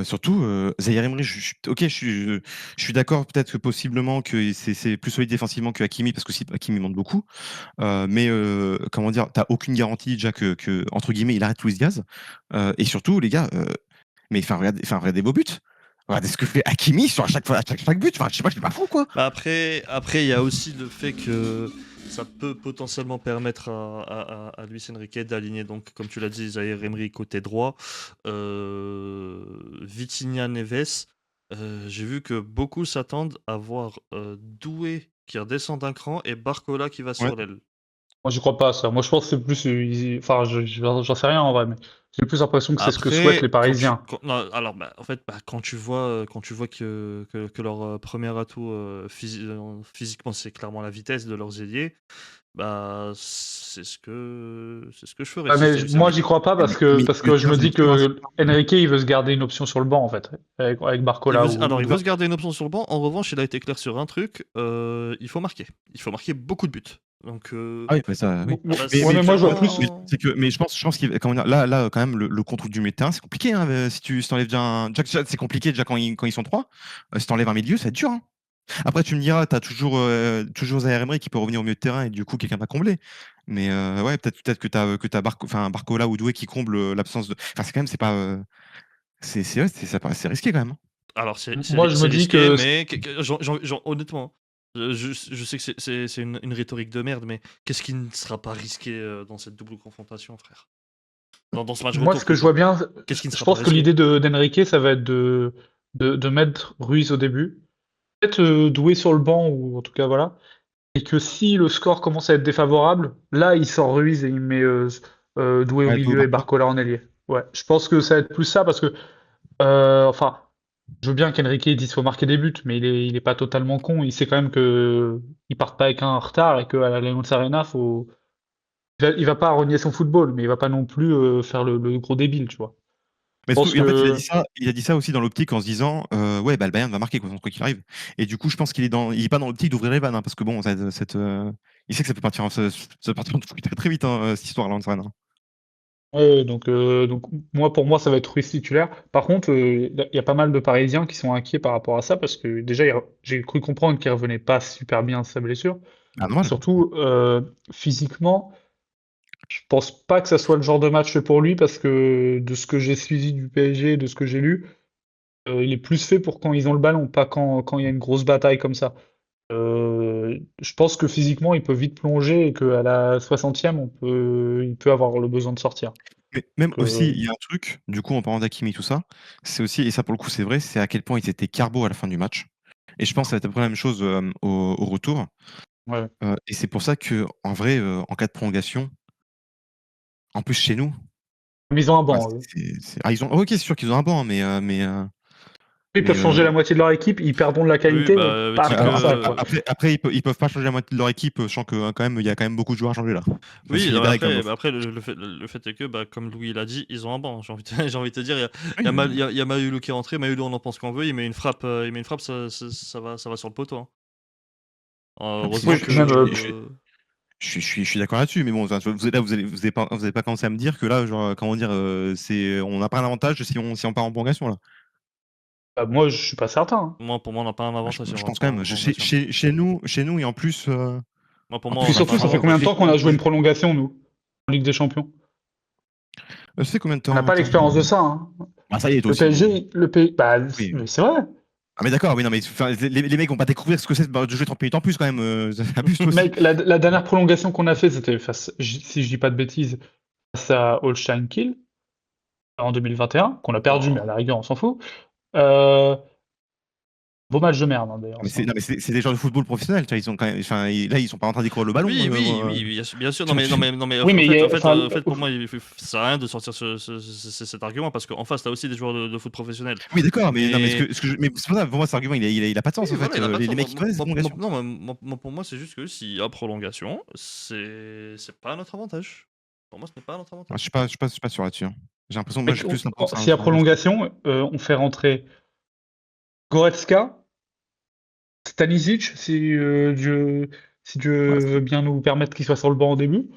surtout, Zaïre Emery, ok, je suis d'accord peut-être que possiblement que c'est plus solide défensivement que Hakimi, parce que si Hakimi monte beaucoup. Mais comment dire, t'as aucune garantie déjà que, entre guillemets, il arrête Luis Diaz. Et surtout, les gars, mais regardez vos buts. Regardez ce que fait Hakimi sur chaque but. Enfin, je sais pas, je suis pas fou, quoi. Bah après, il y a aussi le fait que ça peut potentiellement permettre à Luis Enrique d'aligner, donc, comme tu l'as dit, Zaïre Emery côté droit, Vitinha Neves. J'ai vu que beaucoup s'attendent à voir Doué qui redescend d'un cran et Barcola qui va Ouais. sur l'aile. Moi, j'y crois pas à ça. Moi, je pense que c'est plus. Enfin, j'en sais rien en vrai, mais j'ai plus l'impression que c'est ce que souhaitent les Après, Parisiens. non, alors, en fait, quand tu vois que leur premier atout physiquement, c'est clairement la vitesse de leurs ailiers, bah, c'est ce que je ferais Ah, si mais j'étais Luis moi, j'y Enrique. crois pas parce que je me Diaz, dis que Enrique, il veut se garder une option sur le banc, en fait, avec Barcola ou Il veut Doué. se garder une option sur le banc. En revanche, il a été clair sur un truc. Il faut marquer. Il faut marquer beaucoup de buts. Donc, Ah oui, mais ça, oui. Ouais, bah, mais moi, je vois Mais, plus. c'est que, mais je pense comment dire, là, quand même, le contrôle du milieu de terrain, c'est compliqué. Hein, si t'enlèves déjà déjà, c'est compliqué déjà quand ils sont trois. Si t'enlèves un milieu, ça va être dur. Hein. Après, tu me diras, t'as toujours Zaïre Emery qui peut revenir au milieu de terrain et du coup, quelqu'un va combler. Mais ouais, peut-être que t'as Barcola ou Doué qui comble l'absence de. Enfin, c'est quand même, c'est pas. Ouais, ça paraît assez risqué quand même. Hein. alors, Moi, je c'est me dis risqué, que. mais honnêtement, je sais que c'est une rhétorique de merde, mais qu'est-ce qui ne sera pas risqué dans cette double confrontation, frère? Dans ce match Moi, retour ce que je plutôt. vois bien, Qu'est-ce qui ne je sera pas pense que risqué? l'idée d'Enrique, ça va être de mettre Ruiz au début. Peut-être Doué sur le banc, ou en tout cas, voilà. Et que si le score commence à être défavorable, là, il sort Ruiz et il met Doué au Ouais, Doué milieu et Barcola. Barcola en ailier. Ouais, je pense que ça va être plus ça parce que, enfin, je veux bien qu'Enrique dise qu'il faut marquer des buts, mais il est pas totalement con. Il sait quand même que ils partent pas avec un retard et qu'à la Allianz Arena, il va pas renier son football, mais il va pas non plus faire le gros débile, tu vois. Je Mais surtout, pense et en fait, que il a dit ça aussi dans l'optique en se disant, ouais, bah, le Bayern va marquer quoi qu'il arrive. Et du coup, je pense il est pas dans l'optique d'ouvrir les vannes, hein, parce que bon, il sait que ça peut partir, ça peut partir en couille très très vite, hein, cette histoire-là, en Rennes. Hein. ouais, donc pour moi, ça va être Ruiz titulaire. Par contre, il y a pas mal de Parisiens qui sont inquiets par rapport à ça parce que déjà, j'ai cru comprendre qu'il revenait pas super bien de sa blessure. Ah, normal. Surtout, physiquement, je pense pas que ça soit le genre de match fait pour lui parce que de ce que j'ai suivi du PSG, de ce que j'ai lu, il est plus fait pour quand ils ont le ballon, pas quand il y a une grosse bataille comme ça. Je pense que physiquement, il peut vite plonger et qu'à la 60e, il peut avoir le besoin de sortir. Mais même Donc, aussi, il y a un truc, du coup, en parlant d'Hakimi, tout ça, c'est aussi, et ça pour le coup, c'est vrai, c'est à quel point ils étaient carbo à la fin du match. Et je pense que ça va être à peu près la même chose au retour. ouais. Et c'est pour ça que, en vrai, en cas de prolongation, en plus chez nous, Mais ils ont un bah, banc, eux. Ah, ils ont... ok, c'est sûr qu'ils ont un banc, Ils mais peuvent changer la moitié de leur équipe, ils perdront de la Oui, qualité, mais bah, pas ouais, dis tant alors que ça, quoi. après ils peuvent pas changer la moitié de leur équipe, sachant que quand même, il y a quand même beaucoup de joueurs à changer là. Faut se oui, non, mais libérer quand même. après le fait est que, bah, comme Louis l'a dit, ils ont un banc. J'ai envie de te dire, Oui, il y a Mayoulou qui est rentré. Mayoulou, on en pense qu'on veut. Il met une frappe, ça va sur le poteau, hein. Oui, Heureusement puis même, que. je suis d'accord là-dessus, mais bon, enfin, vous êtes là, vous avez pas commencé à me dire que là, genre, comment dire, on n'a pas un avantage si on part en prolongation là. bah, moi, je suis pas certain, hein. Pour moi, on n'a pas un Ah, avantage si on je va pense quand prendre même. une prolongation. Chez nous et en plus, Moi, pour moi, Puis on n'a enfin, pas surtout, un ça fait faut combien de avantage. temps qu'on a joué une prolongation, nous, en Ligue des Champions? c'est combien de On n'a temps? pas Attends. l'expérience de ça, hein. Ah, ça y est, toi Le aussi. PSG, bah, Oui. mais c'est vrai. Ah, mais d'accord, oui, non, mais enfin, les mecs vont pas découvrir ce que c'est de jouer 30 minutes en plus quand même. Ça abuse toi aussi. Mec, la dernière prolongation qu'on a fait, c'était face, si je dis pas de bêtises, face à Holstein Kiel en 2021, qu'on a perdu, mais à Oh. la rigueur, on s'en fout. Euh, Beau match de merde, hein, d'ailleurs, Mais ça. non, mais c'est des joueurs de football professionnels, tu vois, ils sont quand même, enfin, là, ils sont pas en train de découvrir le ballon. Oui, bien sûr. Non, Tu- mais Oui, mais enfin, en fait, pour moi, ça sert à rien de sortir cet argument parce qu'en face, t'as aussi des joueurs de foot professionnels. Oui, d'accord, mais non, mais Mais mais c'est pour ça, pour moi, cet argument, il a pas de oui, sens en voilà, fait. il a pas de Les sens. mecs, ils connaissent cette prolongation. Non, pour moi, c'est juste que s'il y a prolongation, c'est pas à notre avantage. Pour moi, ce n'est pas à notre Ah, avantage. je suis pas sûr là-dessus, hein. J'ai l'impression, moi, mec, j'ai plus l'impression que c'est s'il y a une prolongation. prolongation, on fait rentrer Goretzka, Stanisic, si Ouais, Dieu veut bien nous permettre qu'il soit sur le banc au début.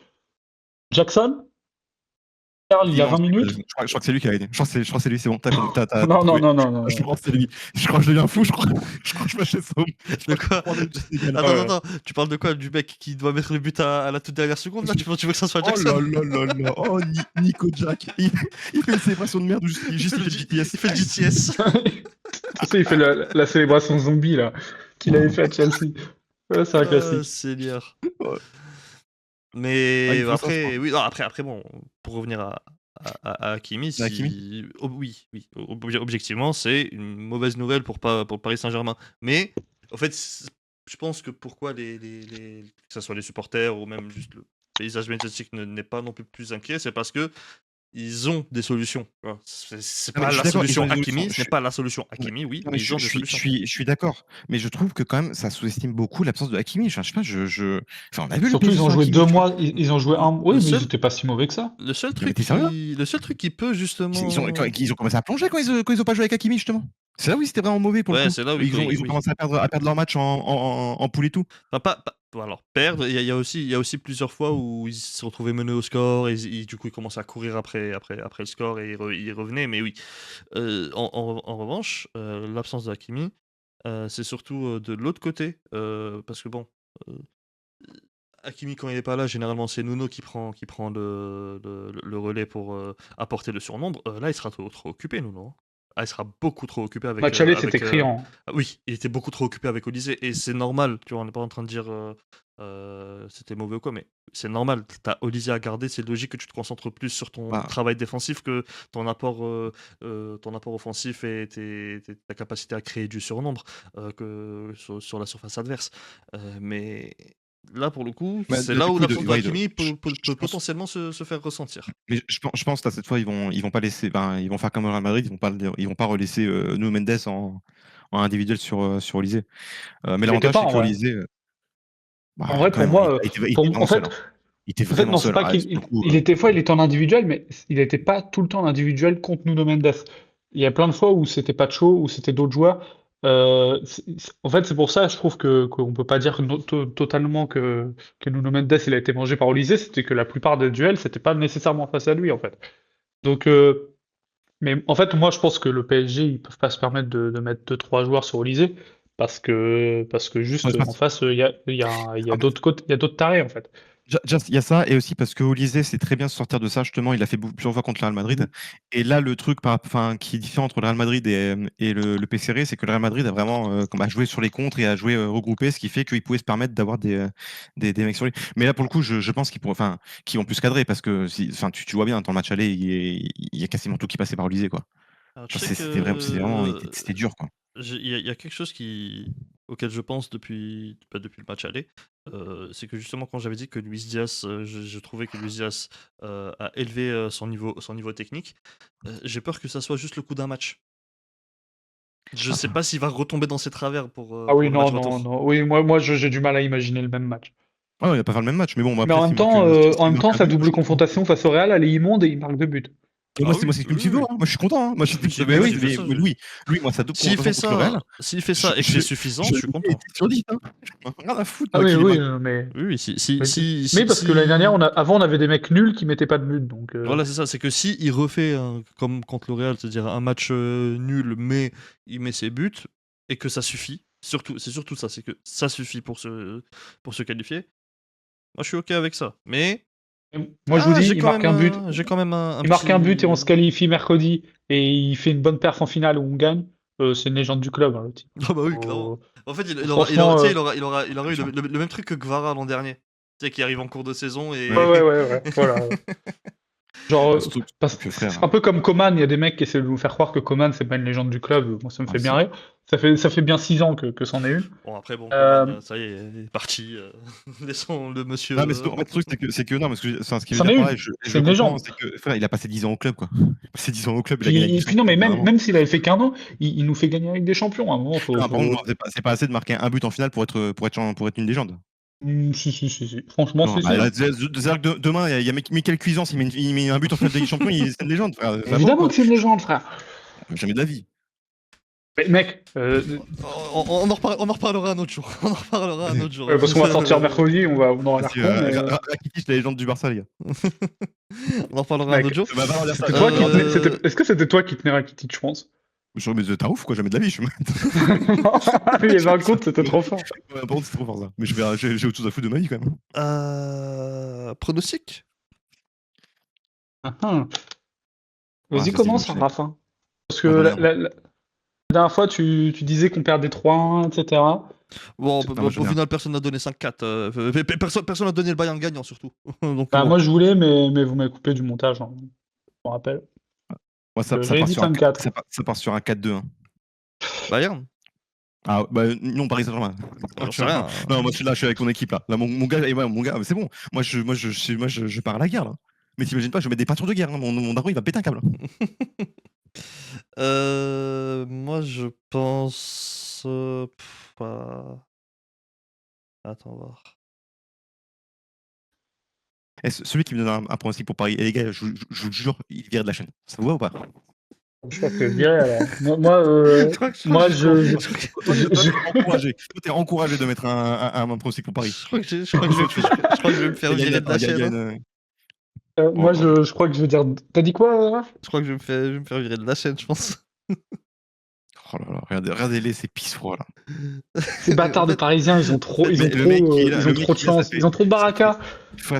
Jackson, Karl, il a non, 20 minutes. je crois que c'est lui qui a aidé. Je crois que c'est lui, c'est bon, t'as Non, non, trouvé. non, non, non, Je non. pense que c'est lui. Je crois que je deviens fou, je crois. Je crois que je m'achète ça. Je De crois que je quoi? prends du Sénégal. Ouais, ouais. Attends. Tu parles de quoi? Du mec qui doit mettre le but à la toute dernière seconde, là? Tu veux que ça soit Oh là Jackson? là là là. Oh, Nico Jack. Il fait une célébration de merde où juste, il fait le GTS. Il fait le GTS. Tu sais, il fait la célébration zombie, là, qu'il avait fait à Chelsea. Ouais, c'est un Ah, classique. Seigneur. Ouais. Ah, Mais il faut ça, je crois. après, oui, non, après, bon, pour revenir à Hakimi, C'est Hakimi? oui, objectivement, c'est une mauvaise nouvelle pour le Paris Saint-Germain. Mais en fait, je pense que pourquoi que ce soit les supporters ou même juste le paysage médiatique n'est pas non plus inquiet, c'est parce que ils ont des solutions. Tu vois. C'est Non, mais pas je suis la d'accord, ils ont solution des solutions. Hakimi, ce n'est pas la solution Ouais. Hakimi, oui, Non, mais mais ils ont des solutions. je suis d'accord. Mais je trouve que quand même, ça sous-estime beaucoup l'absence de Hakimi. Enfin, je sais pas, enfin, on a vu le Surtout, PSG ils ont sans joué Hakimi, 2 tu vois. mois, ils ont joué un. Oui, Le mais ils seul, étaient pas si mauvais que ça. Non, mais t'es sérieux? le seul truc qui peut justement. Ils ont commencé à plonger quand ils ont pas joué avec Hakimi, justement. C'est là où ils étaient vraiment mauvais pour le Ouais, coup. c'est là où Ils ont oui. commencé à perdre leur match en poule et tout. Enfin, bon, alors, perdre, il y a aussi plusieurs fois où ils se retrouvaient menés au score et du coup ils commençaient à courir après le score et ils revenaient. Mais oui, en revanche, l'absence de Hakimi, c'est surtout de l'autre côté. Parce que bon, euh, Hakimi, quand il n'est pas là, généralement c'est Nuno qui prend le relais pour apporter le surnombre. Là, il sera trop occupé, Nuno, hein. Ah, il sera beaucoup trop occupé Match aller, c'était criant. ah oui, il était beaucoup trop occupé avec Olysée et c'est normal, tu vois, on n'est pas en train de dire c'était mauvais ou quoi, mais c'est normal. T'as Olysée à garder, c'est logique que tu te concentres plus sur ton Bah, travail défensif que ton apport offensif et ta capacité à créer du surnombre que sur la surface adverse. Mais là, pour le coup, bah, c'est là du où coup, l'absence de Hakimi je peut pense, potentiellement se faire ressentir. mais je pense que cette fois, ils vont pas laisser, ben, ils vont faire comme au Real Madrid, ils vont pas relaisser Nuno Mendes en individuel sur Olysée. Mais Il était l'avantage, pas c'est en que vrai. Olysée, En bah, vrai, quand pour même, moi, il était vraiment seul, hein. Il était en fait, vraiment non, c'est seul. pas Ah, qu'il pour le coup, il était en individuel, mais il n'était pas tout le temps en individuel contre Nuno Mendes. Il y a plein de fois où c'était Pacho, où c'était d'autres joueurs. En fait, c'est pour ça, je trouve que qu'on peut pas dire totalement que Nuno Mendes il a été mangé par Olysée. C'était que la plupart des duels, c'était pas nécessairement face à lui, en fait. Donc, mais en fait, moi, je pense que le PSG, ils peuvent pas se permettre de mettre deux trois joueurs sur Olysée parce que ouais, juste c'est pas- en face, il y a d'autres côtés, il y a d'autres tarés, en fait. Il y a ça, et aussi parce que Olise sait très bien se sortir de ça, justement. Il l'a fait plusieurs fois contre le Real Madrid. Et là, le truc qui est différent entre le Real Madrid et le PSR, c'est que le Real Madrid a vraiment a joué sur les contres et a joué regroupé, ce qui fait qu'il pouvait se permettre d'avoir des mecs sur lui. Mais là, pour le coup, je pense qu'ils vont plus se cadrer, parce que tu vois bien, dans le match aller, il y a quasiment tout qui passait par Olise, quoi. Alors, Genre, tu sais c'était vraiment, que c'était dur, quoi. il y a quelque chose auquel je pense depuis le match aller, c'est que justement quand j'avais dit que Luis Diaz, je trouvais que Luis Diaz a élevé son niveau technique, j'ai peur que ça soit juste le coup d'un match. Je sais pas s'il va retomber dans ses travers pour Ah oui, le match non, non, retour. non. Oui, moi j'ai du mal à imaginer le même match. Ah ouais, il va pas faire le même match, mais bon, Mais après, en même temps, un sa but, moi, je double suis content. confrontation face au Real, elle est immonde et il marque 2 buts. Et Ah moi, oui, c'est ce que oui, me oui. Moi, je suis content, hein. Moi, je Si, Mais oui. s'il fait ça, lui, moi, sa double s'il fait confrontation contre le Real, ça et que c'est suffisant, je suis content. 10 sur 10, hein. Rien à foutre, Ah moi, oui, qu'il ait oui, marqué. mais... Oui, oui, Mais parce que l'année dernière, avant on avait des mecs nuls qui mettaient pas de but, donc... Voilà, c'est ça, c'est que si il refait comme contre le Real, c'est-à-dire un match nul, mais il met ses buts, et que ça suffit, c'est surtout ça, c'est que ça suffit pour se qualifier, moi je suis ok avec ça. Mais Moi je vous dis, j'ai il quand marque même un but, j'ai quand même un il marque un but et on se petit... qualifie mercredi, et il fait une bonne perf en finale où on gagne, c'est une légende du club, hein, le type. Ah bah oui, clairement. En fait, Franchement, tu sais, il aura eu sûr. le même truc que Gvara l'an dernier. Tu sais, qui arrive en cours de saison et... ouais, voilà. Genre, Surtout que c'est frère, un peu comme Coman, il y a des mecs qui essaient de nous faire croire que Coman c'est pas une légende du club, moi ça me fait bien si. rire. Ça fait bien 6 ans que c'en est une. Bon, après, bon, Euh, Coman, ça y est, il est parti. Laissons le monsieur... Non, mais en fait, le truc, c'est que non, parce que ce qu'il veut C'en dire est par là, une, je c'est le une comprends, légende. c'est que frère, il a passé 10 ans au club, quoi. Il a passé 10 ans au club, il a gagné la Ligue des Puis non, mais Champions, vraiment. même s'il avait fait qu'un an, il nous fait gagner avec des champions. À un moment, Non, par contre, c'est pas assez de marquer un but en finale pour être une légende. Si. Franchement, Non, si. bah, c'est-à-dire que demain, il y a Michael Cuisance, il met un but en finale de Ligue des Champions, c'est une légende, frère. Ça va ou Évidemment quoi? que c'est une légende, frère. Jamais de la vie. Mais mec, On en reparlera un autre jour. On en reparlera un autre jour. parce qu'on va sortir mercredi, on aura l'air Parce que con, mais... Rakitic, la légende du Barça, les gars. On en reparlera un Mec, autre jour. Bah, va en dire ça. c'était toi qui est-ce que c'était toi qui tenais Rakitic, je pense? Mais t'es un ouf, quoi, jamais de la vie. Il y avait un compte, c'était trop fort. Ouais, par contre, c'est trop fort ça. Mais j'ai autre chose à foutre de ma vie quand même. Pronostic. Vas-y, Vas-y, commence, enchaîne. Rafa. Parce que Moi, j'en ai la dernière fois, tu disais qu'on perdait 3-1, etc. Bon, Non, moi, j'en ai au final, personne n'a donné 5-4. Personne n'a donné le Bayern gagnant, surtout. Donc, Bah, bon. moi, je voulais, mais vous m'avez coupé du montage, hein, je me rappelle. Moi, ça J'avais part dit sur un 5-4. ça part sur un 4-2, hein. Bayern. Ah, bah, non, Paris Saint-Germain. J'en sais rien. Non, moi, je suis avec mon équipe, là. Là, mon gars, mais c'est bon. Moi, je pars à la guerre, là. Mais t'imagines pas, je mets des peintures de guerre, hein. Mon daron, il va péter un câble. Moi, je pense... Attends, on va voir. Celui qui me donne un pronostic pour Paris, et les gars, je vous jure, il vire de la chaîne. Ça vous va ou pas? Je crois que je dirais, alors. Moi, Toi, t'es encouragé de mettre un pronostic pour Paris. Je crois que je vais me faire virer de la chaîne. moi, je crois que je veux dire... T'as dit quoi, Raph? Je crois que je vais me faire virer de la chaîne, je pense. Oh là là, regardez-les, ces pisse-froids, là. Ces bâtards de Parisiens, ils ont trop de chance. Ils ont trop de baraka.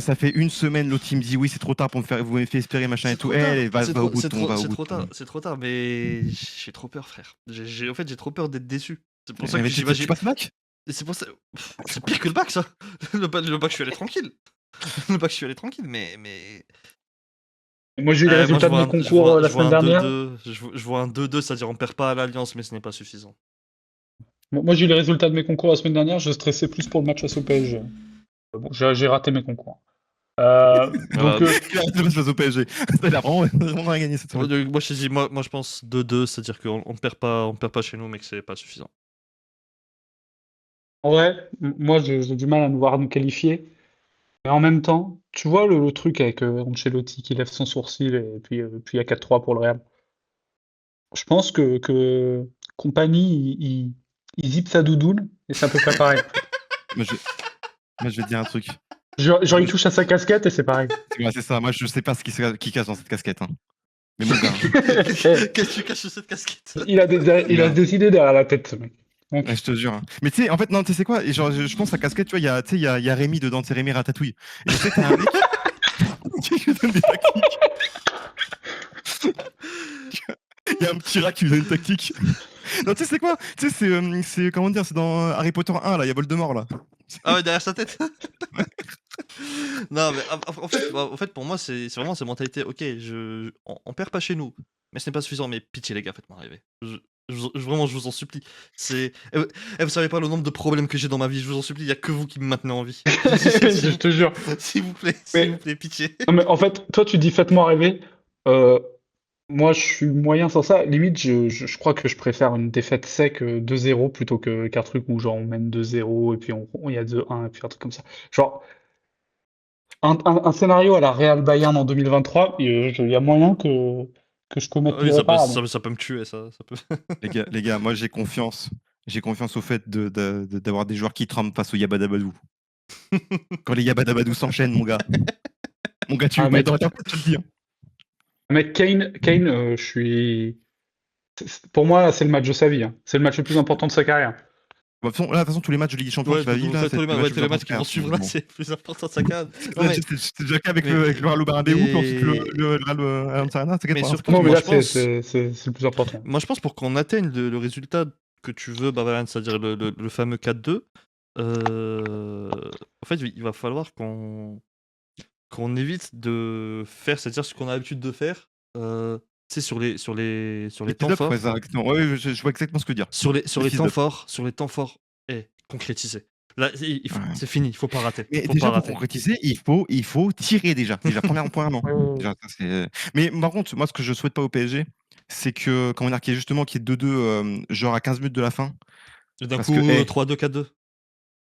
Ça fait une semaine, l'autre il me dit oui, c'est trop tard pour vous me faire espérer, machin et tout. Va au bout de ton. C'est trop tard, mais j'ai trop peur, frère. En fait, j'ai trop peur d'être déçu. C'est pour ça Mais que tu passes le bac? C'est pour ça. C'est pire que le bac, ça. Le bac, je suis allé tranquille. Le bac, je suis allé tranquille, mais. Moi, j'ai eu les résultats de mes concours la semaine dernière. Je vois un 2-2, c'est-à-dire on perd pas à l'Alliance, mais ce n'est pas suffisant. Moi, j'ai eu les résultats de mes concours la semaine dernière. Je stressais plus pour le match face au PSG. Bon, j'ai raté mes concours. Il a face au PSG. Il a vraiment rien gagné cette semaine. Moi, je te dis, moi, je pense 2-2, c'est-à-dire qu'on ne perd pas chez nous, mais que c'est pas suffisant. En vrai, moi, j'ai du mal à nous voir nous qualifier. Mais en même temps, tu vois le truc avec Ancelotti qui lève son sourcil et puis il y a 4-3 pour le Real. Je pense que Compagnie, il zippe sa doudoune et c'est à peu près pareil. Moi, je vais te dire un truc. Genre, il touche à sa casquette et c'est pareil. Ouais, c'est ça. Moi, je sais pas qui cache dans cette casquette, hein. Mais mon gars. Qu'est-ce que tu caches sous cette casquette? Il a des idées derrière la tête, ce mec. Donc, Ouais, je te jure, hein. Mais tu sais, en fait, non, tu sais c'est quoi? Et genre, je pense à Casquette, tu vois, tu sais, il y a Rémi dedans, c'est Rémi Ratatouille. Et je sais que t'as un mec qui lui donne des tactiques. Il y a un petit rat qui lui donne une tactique. Non, tu sais, c'est quoi? Tu sais, c'est comment dire, c'est dans Harry Potter 1, là, il y a Voldemort, là. Ah ouais, derrière sa tête. Non, mais en fait, pour moi, c'est vraiment cette mentalité. Ok, on perd pas chez nous, mais ce n'est pas suffisant. Mais pitié, les gars, faites-moi rêver. Vraiment, je vous en supplie. Vous savez pas le nombre de problèmes que j'ai dans ma vie. Je vous en supplie, il y a que vous qui me maintenez en vie. je te jure. S'il vous Mais, plaît, pitié. non, mais en fait, toi, tu dis faites-moi rêver. Euh, Moi, je suis moyen sans ça. Limite, je crois que je préfère une défaite sec 2-0 plutôt qu'un truc où genre on mène 2-0 et puis il y a 2-1 et puis un truc comme ça. Genre, un scénario à la Real Bayern en 2023, il y a moyen que je commette Oui, l'irréparable. ça peut me tuer, ça peut. Les gars, moi, j'ai confiance. J'ai confiance au fait d'avoir des joueurs qui tremblent face au Yabadabadou. Quand les Yabadabadou s'enchaînent, mon gars. Mon gars, Ah, mais mec, dans ta tête, je te le dis, hein. mec, Kane, je suis. Pour moi, là, c'est le match de sa vie, hein. C'est le match le plus important de sa carrière. Bah, de toute façon, tous les matchs de Ligue des Champions Ouais, qu'il va vivre, là, c'est tous le match les le plus matchs important qui de vont sa suivre carrière. là, c'est plus important de sa carrière. Non, Là, mais, c'est déjà le cas avec mais, le Real Bernabéu, puis ensuite mais, le Real Allianz Arena, t'inquiète mais pas, hein, c'est surtout, pas Non, mais fini. moi là, je pense, c'est le plus important. moi je pense pour qu'on atteigne le résultat que tu veux, Bavarian, c'est-à-dire le fameux 4-2, en fait, il va falloir qu'on évite de faire, c'est-à-dire ce qu'on a l'habitude de faire, tu sais, sur les Les temps fils-up, ouais, forts, ça, exactement. Ouais, ouais, je vois exactement ce que dire. sur Les les temps fils-up. forts, concrétiser. Là, Ouais. c'est fini, il faut pas rater, Mais faut pas déjà, pour rater. concrétiser, il faut tirer déjà. Déjà, premier point, non. Ouais, ouais, ouais. Déjà, ça, c'est... Mais par contre, moi, ce que je souhaite pas au PSG, c'est que, comment dire, qu'il y ait justement qu'il y ait 2-2, genre à 15 minutes de la fin. Et d'un Parce que, coup, 3-2, 4-2.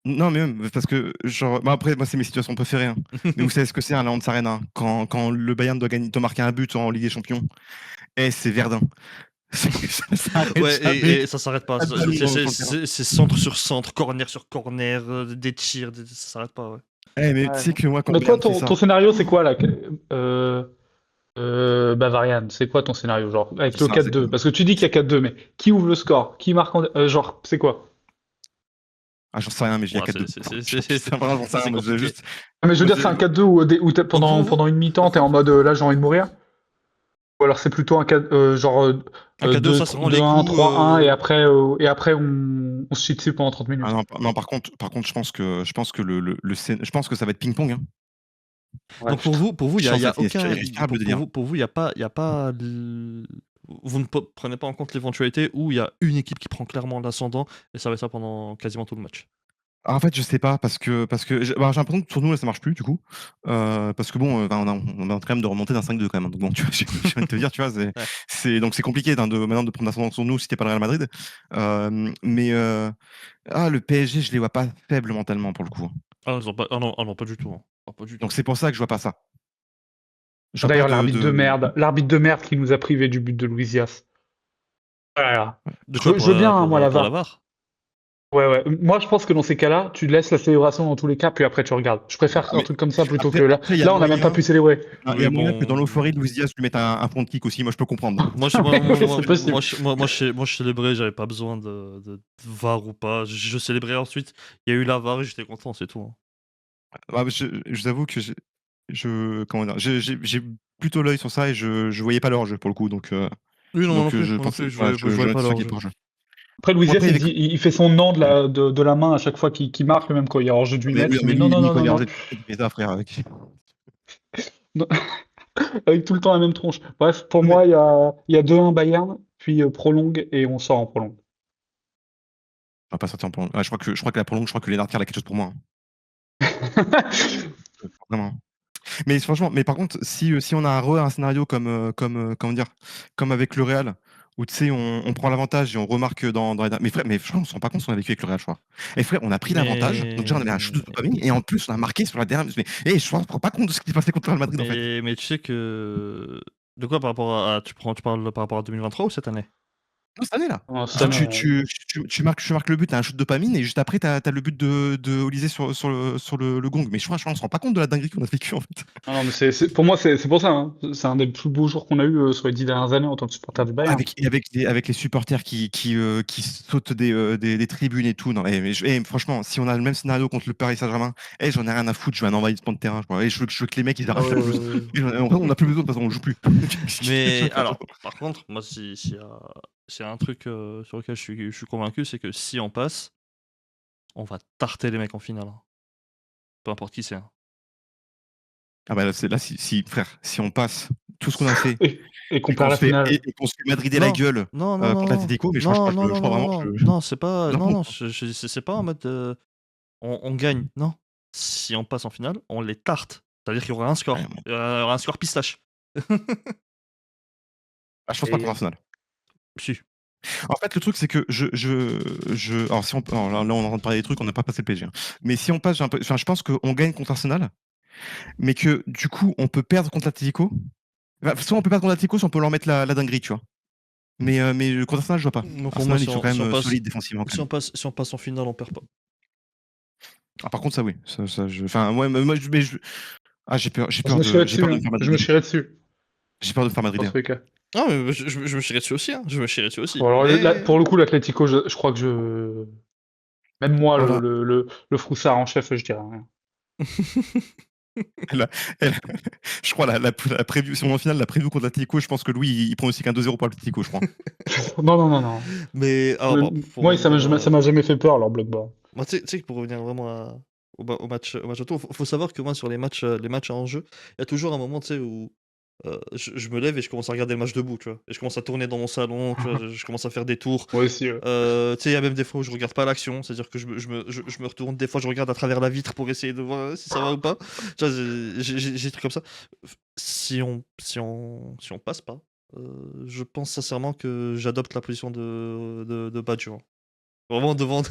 non, mais même, parce que, genre, bah, après, moi, c'est mes situations préférées, hein. Mais vous savez ce que c'est, un Allianz Arena, hein, quand le Bayern doit marquer un but en Ligue des Champions. C'est Verdun. Ça s'arrête Ouais, jamais. et ça s'arrête pas. Pas de ballon sur le terrain. C'est centre sur centre, corner sur corner, des tirs, ça s'arrête pas, ouais. Mais tu Ouais. sais que moi, quand Mais toi, Bayern fait ton ça, scénario, c'est quoi là? Bavarian, c'est quoi ton scénario, genre, avec c'est le ça, 4-2? Parce que tu dis qu'il y a 4-2, mais qui ouvre le score? Qui marque genre, c'est quoi? ah, j'en sais rien, mais il y a Ouais, 4-2. c'est Vraiment, j'en sais rien, moi, je compliqué. juste. Ah, mais je veux Moi, dire, c'est un 4-2 où Donc pendant une mi-temps, t'es en mode là, j'ai envie de mourir? Ou alors c'est plutôt un 4, genre un 4-2, ça se rend les 2-1, coups. 3-1, et après on se chie dessus pendant 30 Ah minutes. non, non, par contre, je pense que je pense que ça va être ping-pong, hein. Ouais, Donc putain. pour vous, Je pense il y que a ça va être aucun. irrespirable, le délire. Pour vous, il y a pas vous ne prenez pas en compte l'éventualité où il y a une équipe qui prend clairement l'ascendant et ça va être ça pendant quasiment tout le match. Ah, en fait, je sais pas parce que j'ai l'impression que pour nous, là, ça marche plus, du coup. Parce que bon, enfin, on est en train même de remonter d'un 5-2 quand même, hein. Donc bon, tu vois, je viens de te dire, tu vois, Ouais. donc c'est compliqué, hein, maintenant de prendre l'ascendant sur nous si tu pas le Real Madrid. Mais le PSG, je les vois pas faibles mentalement pour le coup, hein. Ah non, pas du tout, hein. Ah, pas du tout. Donc c'est pour ça que je vois pas ça. Je vois pas D'ailleurs, l'arbitre de merde qui nous a privé du but de Luis Diaz. Voilà. De quoi Je veux bien, hein, moi, la pour la VAR. VAR? Ouais, ouais. Moi, je pense que dans ces cas-là, tu laisses la célébration dans tous les cas, puis après tu regardes. Je préfère un Mais truc comme ça plutôt que après, là. il y a Là, on n'a même pas moyen, pu célébrer. il y Oui, a moyen que dans bon. l'euphorie de Luis Diaz lui mette un front kick aussi. Moi, je peux comprendre. Moi, Ouais, c'est possible. moi, je célébrais, j'avais pas besoin de VAR ou pas. Je célébrais ensuite. Il y a eu la VAR et j'étais content, c'est tout, hein. Mais je vous avoue que comment dire, j'ai plutôt l'œil sur ça et je voyais pas leur jeu pour le coup. Donc, Oui, non, moi non plus, je moi non pensais, plus, voilà, je voyais j'aurais pas été leur choqué jeu. pour jeu. Après, Luis Bon, Diaz, après, il fait son nom de la main à chaque fois qu'il marque, même quand il y a hors-jeu de 8 mais, mètres. oui, Il mais dit non, non, lui, non, quand non, il est non. hors jeu, il fait ça, frère. Non. Avec tout le temps la même tronche. Bref, pour Non, mais moi, il y a 2-1 Bayern, puis prolongue, et on sort en prolongue. on va pas sortir en prolongue. Je crois que la prolongue, je crois que Lennart Kerr a quelque chose pour moi, hein. Vraiment. Mais franchement, mais par contre, si on a un scénario comment dire, comme avec le Real, où tu sais, on prend l'avantage et on remarque dans les mais frère, mais franchement, on se rend pas compte ce qu'on a vécu avec le Real, je crois. Et frère, on a pris l'avantage, donc déjà on avait un shoot de Mais... dopamine et en plus on a marqué sur la dernière. Mais je me rends pas compte de ce qui s'est passé contre le Real Madrid en fait. mais tu sais que... De quoi par rapport à... Tu parles par rapport à 2023 ou cette année? Non, cette année là. Non, cette année, Tu marques le but, t'as un shoot de dopamine et juste après t'as le but de Olysée sur le gong. Mais je crois on se rend pas compte de la dinguerie qu'on a vécu en fait. non, mais pour moi, c'est pour ça, hein. C'est un des plus beaux jours qu'on a eu sur les 10 dernières années en tant que supporter du Bayern. Avec les supporters qui sautent des tribunes et tout. Non, franchement, si on a le même scénario contre le Paris Saint-Germain, j'en ai rien à foutre, je veux un envahissement de terrain. Je veux que les mecs ils Ah arrachent la ouais, pelouse. ouais, ouais. En fait, on n'a plus besoin, de toute façon, on joue plus. Mais alors, par contre, moi, s'il y a un truc sur lequel je suis convaincu, c'est que si on passe, on va tarter les mecs en finale, hein. Peu importe qui c'est, hein. Ah bah là, frère, si on passe tout ce qu'on a fait Et qu'on et perd qu'on la se fait finale. et qu'on se fait madrider la gueule Non, non, contre non, l'Atlético, mais je non, crois non, non, je crois non, vraiment non, que non, c'est pas, je non, non, raconte, hein. c'est pas en mode on gagne, non. Si on passe en finale, on les tarte. C'est-à-dire qu'il y aura un score, Ouais, il y aura un score pistache. je pense pas contre Et Arsenal. Si. En fait, le truc, c'est que alors si on alors là, on est en train de parler des trucs, on n'a pas passé le PSG, hein. Mais si on passe, je pense qu'on gagne contre Arsenal, mais que du coup, on peut perdre contre l'Atlético. Enfin, soit on peut perdre contre l'Atlético, soit on peut leur mettre la dinguerie, tu vois? Mais contre Arsenal, je vois pas. Moi, pour moi, Arsenal, ils sont quand même, solides défensivement quand même. si on passe en finale, on perd pas. Ah, par contre, ça oui, ça enfin, ouais, j'ai peur je me chierais j'ai dessus, peur de hein. me faire Je me madrider. chierais dessus, J'ai peur de me faire dans madrider, hein. tous les cas. Ah, mais je me chierais dessus aussi, hein. Je me chierais dessus aussi. Bon, alors, Mais pour le coup, l'Atlético, je crois que même moi, Voilà. le froussard en chef, je dirais rien. Elle a elle je crois la preview, si on est en finale, la preview contre l'Atlético, je pense que Louis, il prend aussi qu'un 2-0 pour l'Atlético, je crois. Non, non, non, non. Mais alors, bon, pour Moi, ça revenir m'a jamais fait peur, leur bloc bas. moi, tu sais que pour revenir vraiment au match retour, faut savoir que moi, sur les matchs à enjeu, il y a toujours un moment, tu sais, où je me lève et je commence à regarder le match debout, tu vois. Et je commence à tourner dans mon salon, tu vois, je commence à faire des tours. Moi aussi, Tu sais, il y a même des fois où je regarde pas l'action, c'est-à-dire que je me retourne, des fois je regarde à travers la vitre pour essayer de voir si ça va ou pas. Tu vois, j'ai des trucs comme ça. Si on passe pas, je pense sincèrement que j'adopte la position de Badger, hein. Vraiment devant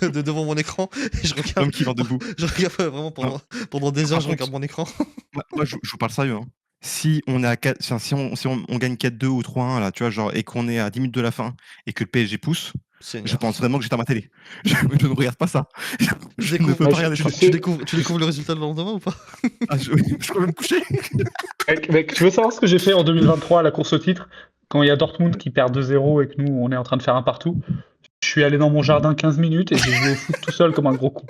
mon écran et L'homme qui meurt debout. je regarde vraiment Non, pendant des heures, par je contre, regarde mon écran. moi, je vous parle sérieux, hein. Si on est à 4 enfin, si on gagne 4-2 ou 3-1 là, tu vois, genre, et qu'on est à 10 minutes de la fin et que le PSG pousse, je pense Seigneur. vraiment que j'éteins ma télé. Je ne regarde pas ça. Je ne peux Ah, pas regarder ça. sais, Tu découvres le résultat le lendemain ou pas? Ah, je peux me coucher. mec, tu veux savoir ce que j'ai fait en 2023 à la course au titre, quand il y a Dortmund qui perd 2-0 et que nous, on est en train de faire un partout? Je suis allé dans mon jardin 15 minutes et j'ai joué au foot tout seul comme un gros con.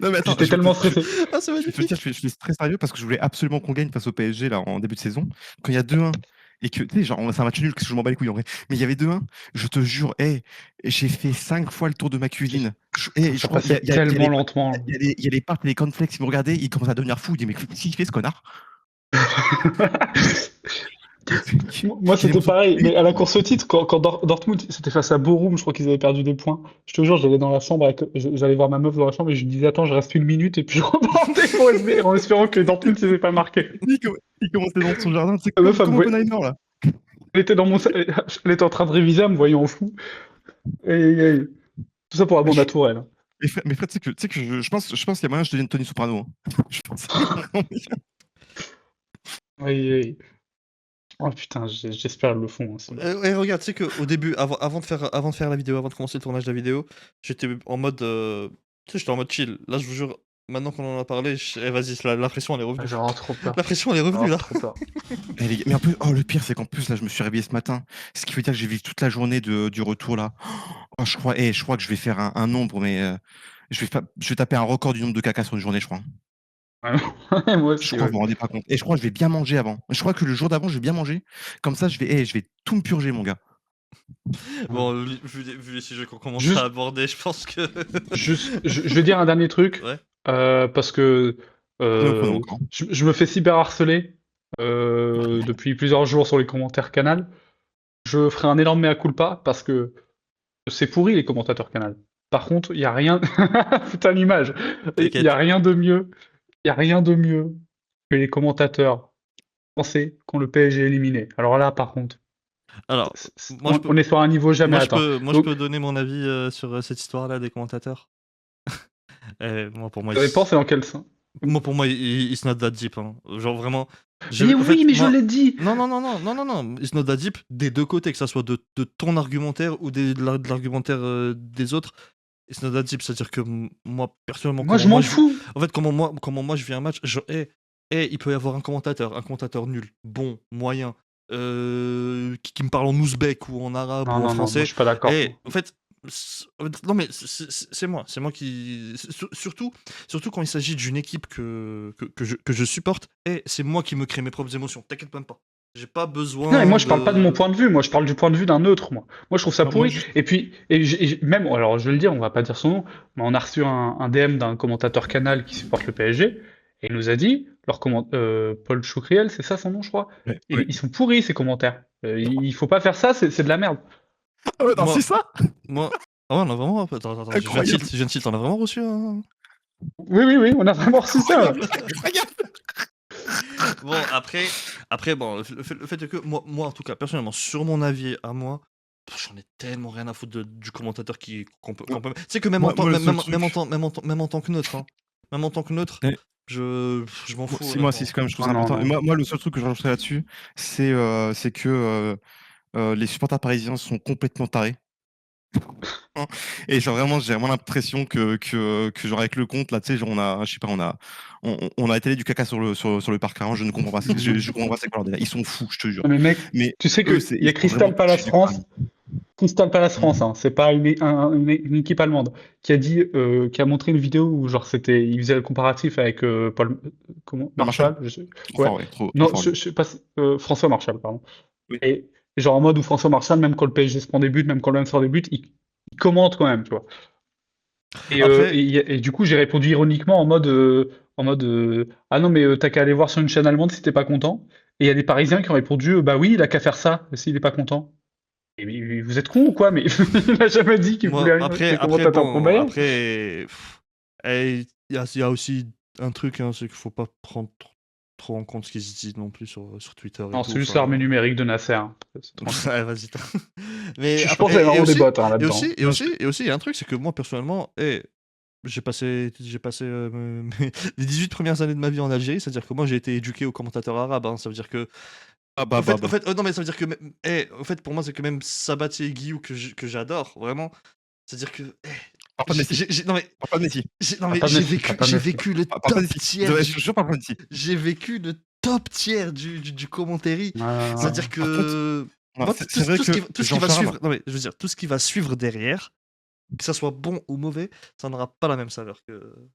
Non, mais attends, J'étais tellement stressé. Ah, c'est je vais te le dire, magnifique. je suis très sérieux parce que je voulais absolument qu'on gagne face au PSG là en début de saison. Quand il y a 2-1 et que, tu sais, genre, c'est un match nul, parce que je m'en bats les couilles en vrai. Mais il y avait 2-1, je te jure, j'ai fait 5 fois le tour de ma cuisine. Je Ça crois, passait tellement lentement. il y a les pâtes et les cornflakes, ils me regardaient, ils commencent à devenir fous. Ils disent, mais qu'est-ce qu'il fait ce connard? Moi, Quel est c'était mon truc? pareil, mais à la course au titre, quand Dortmund, c'était face à Bochum, je crois qu'ils avaient perdu des points. Je te jure, j'allais dans la chambre, j'allais voir ma meuf dans la chambre et je lui disais, attends, je reste une minute, et puis je repartais en espérant que Dortmund ne s'était pas marqué. Il commençait dans son jardin, c'est La meuf, comme Oppenheimer là. elle était elle était en train de réviser, elle me voyait en fou. Et tout ça pour Mais, Amanda Tourelle. frère, tu sais que je pense qu'il y a moyen que je devienne Tony Soprano, hein. Je pense. Oui, oui. Oh putain, j'espère le fond, hein, c'est bon. Et regarde, tu sais qu'au début, avant de faire la vidéo, avant de commencer le tournage de la vidéo, j'étais en mode, tu sais, j'étais en mode chill. Là, je vous jure, maintenant qu'on en a parlé, vas-y, la pression, elle est revenue. J'ai vraiment trop peur. La pression, elle est J'ai revenue, vraiment là. trop peur. Mais en plus, le pire, c'est qu'en plus, là, je me suis réveillé ce matin. Ce qui veut dire que j'ai vécu toute la journée du retour là. Oh, je crois que je vais faire un nombre, mais je vais taper un record du nombre de caca sur une journée, je crois. Ouais, moi Je aussi, crois que ouais. vous vous rendez pas compte. Et je crois que je vais bien manger avant. Je crois que le jour d'avant, je vais bien manger. Comme ça, je vais tout me purger, mon gars. Bon, vu les sujets qu'on commence Juste- à aborder, je pense que. Je vais dire un dernier truc, Ouais. parce que On est au chrono encore. je me fais cyberharceler depuis plusieurs jours sur les commentaires Canal. Je ferai un énorme mea culpa parce que c'est pourri les commentateurs Canal. Par contre, il y a rien. Putain l'image. Il y T'inquiète. a rien de mieux. Il y a rien de mieux que les commentateurs français quand le PSG est éliminé. Alors là, par contre, Alors, moi, je peux, on est sur un niveau jamais atteint. je Donc, peux donner mon avis sur cette histoire-là des commentateurs. Pour moi, ça dépend, c'est dans quel sens. pour moi, it's not that deep, hein. Genre vraiment, Je Mais en oui, fait, mais je moi l'ai dit! non, non, non, non, non, non, non, it's not that deep des 2 côtés, que ça soit de ton argumentaire ou de l'argumentaire, des autres. It's not that deep, c'est-à-dire que moi, personnellement, Moi, je m'en fous! en fait, comment moi je vis un match, il peut y avoir un commentateur nul, bon, moyen, qui me parle en ouzbek ou en arabe Non, ou en non, non, moi, je français. suis pas d'accord. En fait, non, mais c'est moi qui surtout quand il s'agit d'une équipe que je supporte, c'est moi qui me crée mes propres émotions, t'inquiète même pas. J'ai pas Non, et moi, besoin je parle pas de mon de point de vue, moi, je parle du point de vue d'un autre, moi. Moi, je trouve ça Non, moi pourri. juste Et puis, même, alors, je vais le dire, on va pas dire son nom, mais on a reçu un DM d'un commentateur Canal qui supporte le PSG, et il nous a dit, Paul Choucriel, c'est ça son nom, je crois. ouais, Ils, ouais. ils sont pourris, ces commentaires. Il faut pas faire ça, c'est de la merde. Ah ouais, non, moi c'est ça? moi ah ouais, on a vraiment attends, Incroyable, je viens de tilt, on a vraiment reçu un Oui, oui, oui, on a vraiment reçu ça. incroyable, incroyable! bon après bon, le fait est que moi en tout cas personnellement sur mon avis à moi, j'en ai tellement rien à foutre du commentateur Moi qu'on peut tu sais que même en moi tant moi, le même seul même truc même en tant même en tant même en tant que neutre, hein, même en tant que neutre, ouais, je m'en fous moi si, honnêtement. c'est quand même, je trouve Ah ça non, important et non. moi le seul truc que je rajouterais là-dessus, c'est que, les supporters parisiens sont complètement tarés. Hein, et genre vraiment, j'ai vraiment l'impression que genre avec le compte là, tu sais, genre on a, je sais pas, on a étalé du caca sur le parc, hein, je ne comprends pas, je comprends pas c'est quoi leur délire. Ils sont fous, je te jure. Non, mais mec, Mais tu sais eux, qu'il y ils a sont vraiment Crystal touchés Palace du France. crâne. Crystal Palace Mmh. France, hein, c'est pas une équipe allemande, qui a dit, qui a montré une vidéo où genre il faisait le comparatif avec Paul, comment, Pas Marshall? Marshall, Trop ouais, fort, ouais, trop non, fort lui. je sais pas, François Marshall, pardon. Oui. Et genre en mode où François Marshall, même quand le PSG se prend des buts, même quand l'OM sort des buts, il commente quand même, tu vois. Après Et du coup, j'ai répondu ironiquement ah non, mais t'as qu'à aller voir sur une chaîne allemande si t'es pas content. Et il y a des Parisiens qui ont répondu, bah oui, il a qu'à faire ça s'il est pas content. Et mais vous êtes con ou quoi? Mais il a jamais dit qu'il voulait moi rien que les commentateurs pour le Bayern. il y a aussi un truc, hein, c'est qu'il faut pas prendre trop en compte ce qui se dit non plus sur Twitter et Non, tout, c'est juste l'armée enfin numérique de Nasser, hein. C'est tranquille. ouais, vas-y. Mais Je pense qu'il y après a vraiment des bots hein, là-dedans. et aussi il y a un truc, c'est que moi personnellement, j'ai passé, les 18 premières années de ma vie en Algérie, c'est-à-dire que moi j'ai été éduqué aux commentateurs arabes, hein. Ça veut dire que Ah bah, bah, bah. non mais ça veut dire que même au fait pour moi c'est que même Sabatier et Guillou que j'adore vraiment, c'est-à-dire que, Parle pas de Messi, non mais parle pas de Messi, non mais Pas de Messi, pas de j'ai Messi. vécu le parle pas de top Messi. tiers Je te jure, parle pas de Messi. j'ai vécu le top tiers du commentaire. Ouais, ouais, Par C'est-à-dire ouais. par contre, que non, moi c'est vrai que tout ce qui va Jean-Charles, suivre non mais je veux dire, tout ce qui va suivre derrière, que ça soit bon ou mauvais, ça n'aura pas la même saveur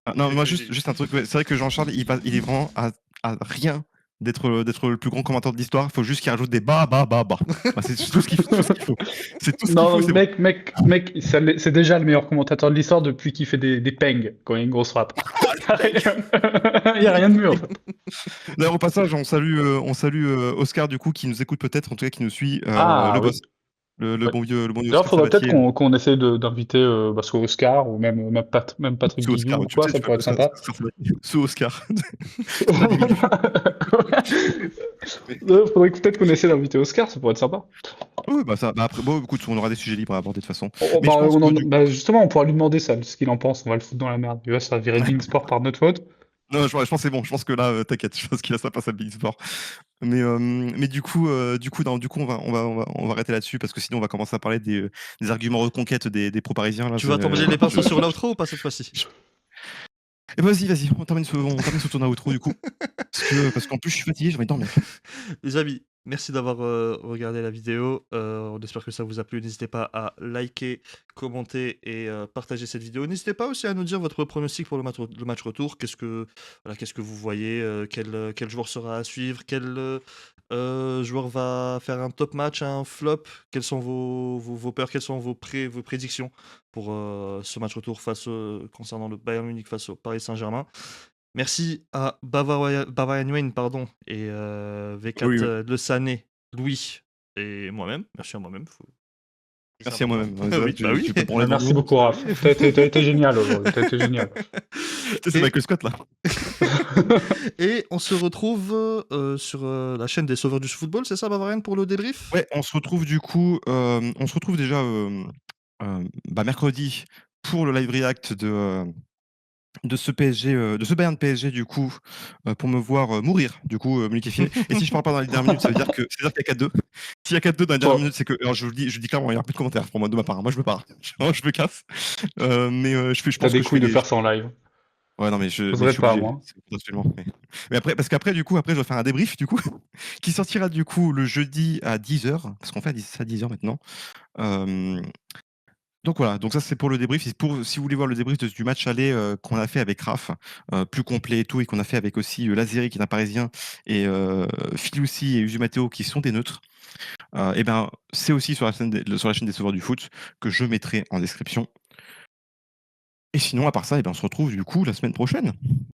ah non, moi que j'ai juste un truc, ouais, c'est vrai que Jean-Charles, il est vraiment à rien d'être le plus grand commentateur de l'histoire. Il faut juste qu'il rajoute des bah, bah, bah, bah. Bah, c'est tout ce qu'il faut, tout ce qu'il faut. C'est tout ce qu'il Non, faut, non, c'est bon. mec, c'est déjà le meilleur commentateur de l'histoire depuis qu'il fait des pengs quand il y a une grosse frappe. Il y a rien de mieux, en fait. D'ailleurs, au passage, on salue Oscar, du coup, qui nous écoute peut-être, en tout cas, qui nous suit, le Ah oui. boss, Ouais. le bon vieux D'ailleurs, Oscar faudrait peut-être Sabatier. qu'on essaye d'inviter soit Oscar ou même Patrick Sous Oscar, Guigou ou tu quoi, sais, ça tu peux pourrait appeler être ça sympa. Oscar Sabatier. Sous Oscar. La diminution. Mais Faudrait peut-être qu'on essaie d'inviter Oscar, ça pourrait être sympa. oui, bah ça, bah après, bon, écoute, on aura des sujets libres à aborder de toute façon. Mais Bah, je pense que du justement, on pourra lui demander ça, ce qu'il en pense. On va le foutre dans la merde. Il va se faire virer de Beansport par notre faute. non, je pense que c'est bon. Je pense que là, t'inquiète, je pense qu'il a sa place à Beansport. Mais du coup, on va arrêter là-dessus parce que sinon on va commencer à parler des arguments reconquête des pro-parisiens là. tu vas t'emballer les pinceaux sur l'outro ou pas cette fois-ci? Et vas-y, on termine ce tour outro du coup. Parce qu'en plus je suis fatigué, j'ai envie de dormir. Les amis, merci d'avoir regardé la vidéo. On espère que ça vous a plu. N'hésitez pas à liker, commenter et partager cette vidéo. N'hésitez pas aussi à nous dire votre pronostic pour le match retour. Qu'est-ce que vous voyez, quel joueur sera à suivre, quel joueur va faire un top match, un flop. Quelles sont vos peurs, quelles sont vos prédictions pour ce match retour concernant le Bayern Munich face au Paris Saint-Germain. Merci à Bavarian Wayne, pardon, et V4 Oui, oui. Le Sané, Louis et moi-même. Merci à moi-même. C'est Merci à important. moi-même. Oui, bah oui. Tu peux prendre les devants. Merci beaucoup, Raph. T'as été génial aujourd'hui. T'as été génial. C'est Et- Michael Scott là. Et on se retrouve sur la chaîne des Sauveurs du Football, c'est ça, Bavarian, pour le débrief? Ouais, on se retrouve du coup, on se retrouve déjà bah, mercredi pour le live react de ce PSG, de ce Bayern PSG du coup, pour me voir, mourir du coup, Munich est fini et si je parle pas dans les dernières minutes, ça veut dire qu'il y a 4-2. S'il y a 4-2 dans les dernières Toi, minutes, c'est que alors je le dis clairement, il y aura plus de commentaires pour moi de ma part, hein. Moi je me pars. Je me casse. Je t'as pense que des je fais couilles de des faire ça en live. ouais non mais je J'oserais suis pas, obligé, moi. c'est contractuellement, mais après parce qu'après du coup, après je dois faire un débrief du coup, qui sortira du coup le jeudi à 10h parce qu'on fait à 10h maintenant. Hem Donc voilà, donc ça c'est pour le débrief. C'est pour si vous voulez voir le débrief du match aller, qu'on a fait avec Raph, plus complet et tout et qu'on a fait avec aussi, Lazeri qui est un Parisien et Filoussi et Usu Mateo qui sont des neutres, et ben, c'est aussi sur la chaîne des Sauveurs du Foot que je mettrai en description et sinon à part ça, et ben, on se retrouve du coup la semaine prochaine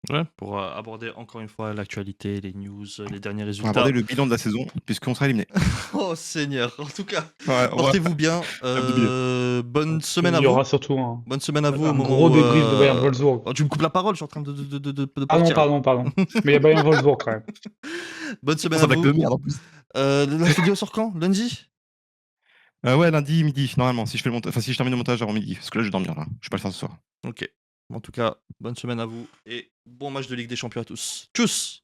Ouais, pour aborder encore une fois l'actualité, les news, les derniers pour aborder résultats. le bilan de la saison puisqu'on sera éliminé. Oh Seigneur, en tout cas, Ouais, on va portez-vous bien. F de billets. Bonne semaine Il à y aura vous. surtout Bonne semaine à vous au un moment gros où. débrief de Bayern Wolfsburg. Oh, tu me coupes la parole, je suis en train de Ah non, partir là. pardon. Mais il y a Bayern Wolfsburg quand même. Bonne Pour semaine sa à blague de vous. merde en plus. La vidéo sort quand? Lundi? Ouais, lundi midi normalement si je fais le enfin si je termine le montage avant midi parce que là je vais dormir là, je vais pas le faire ce soir. Ok. En tout cas, bonne semaine à vous et bon match de Ligue des Champions à tous. Tchuss!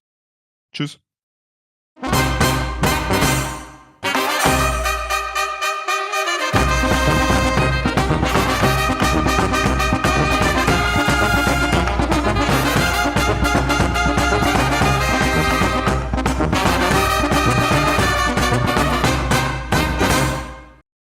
Tchuss.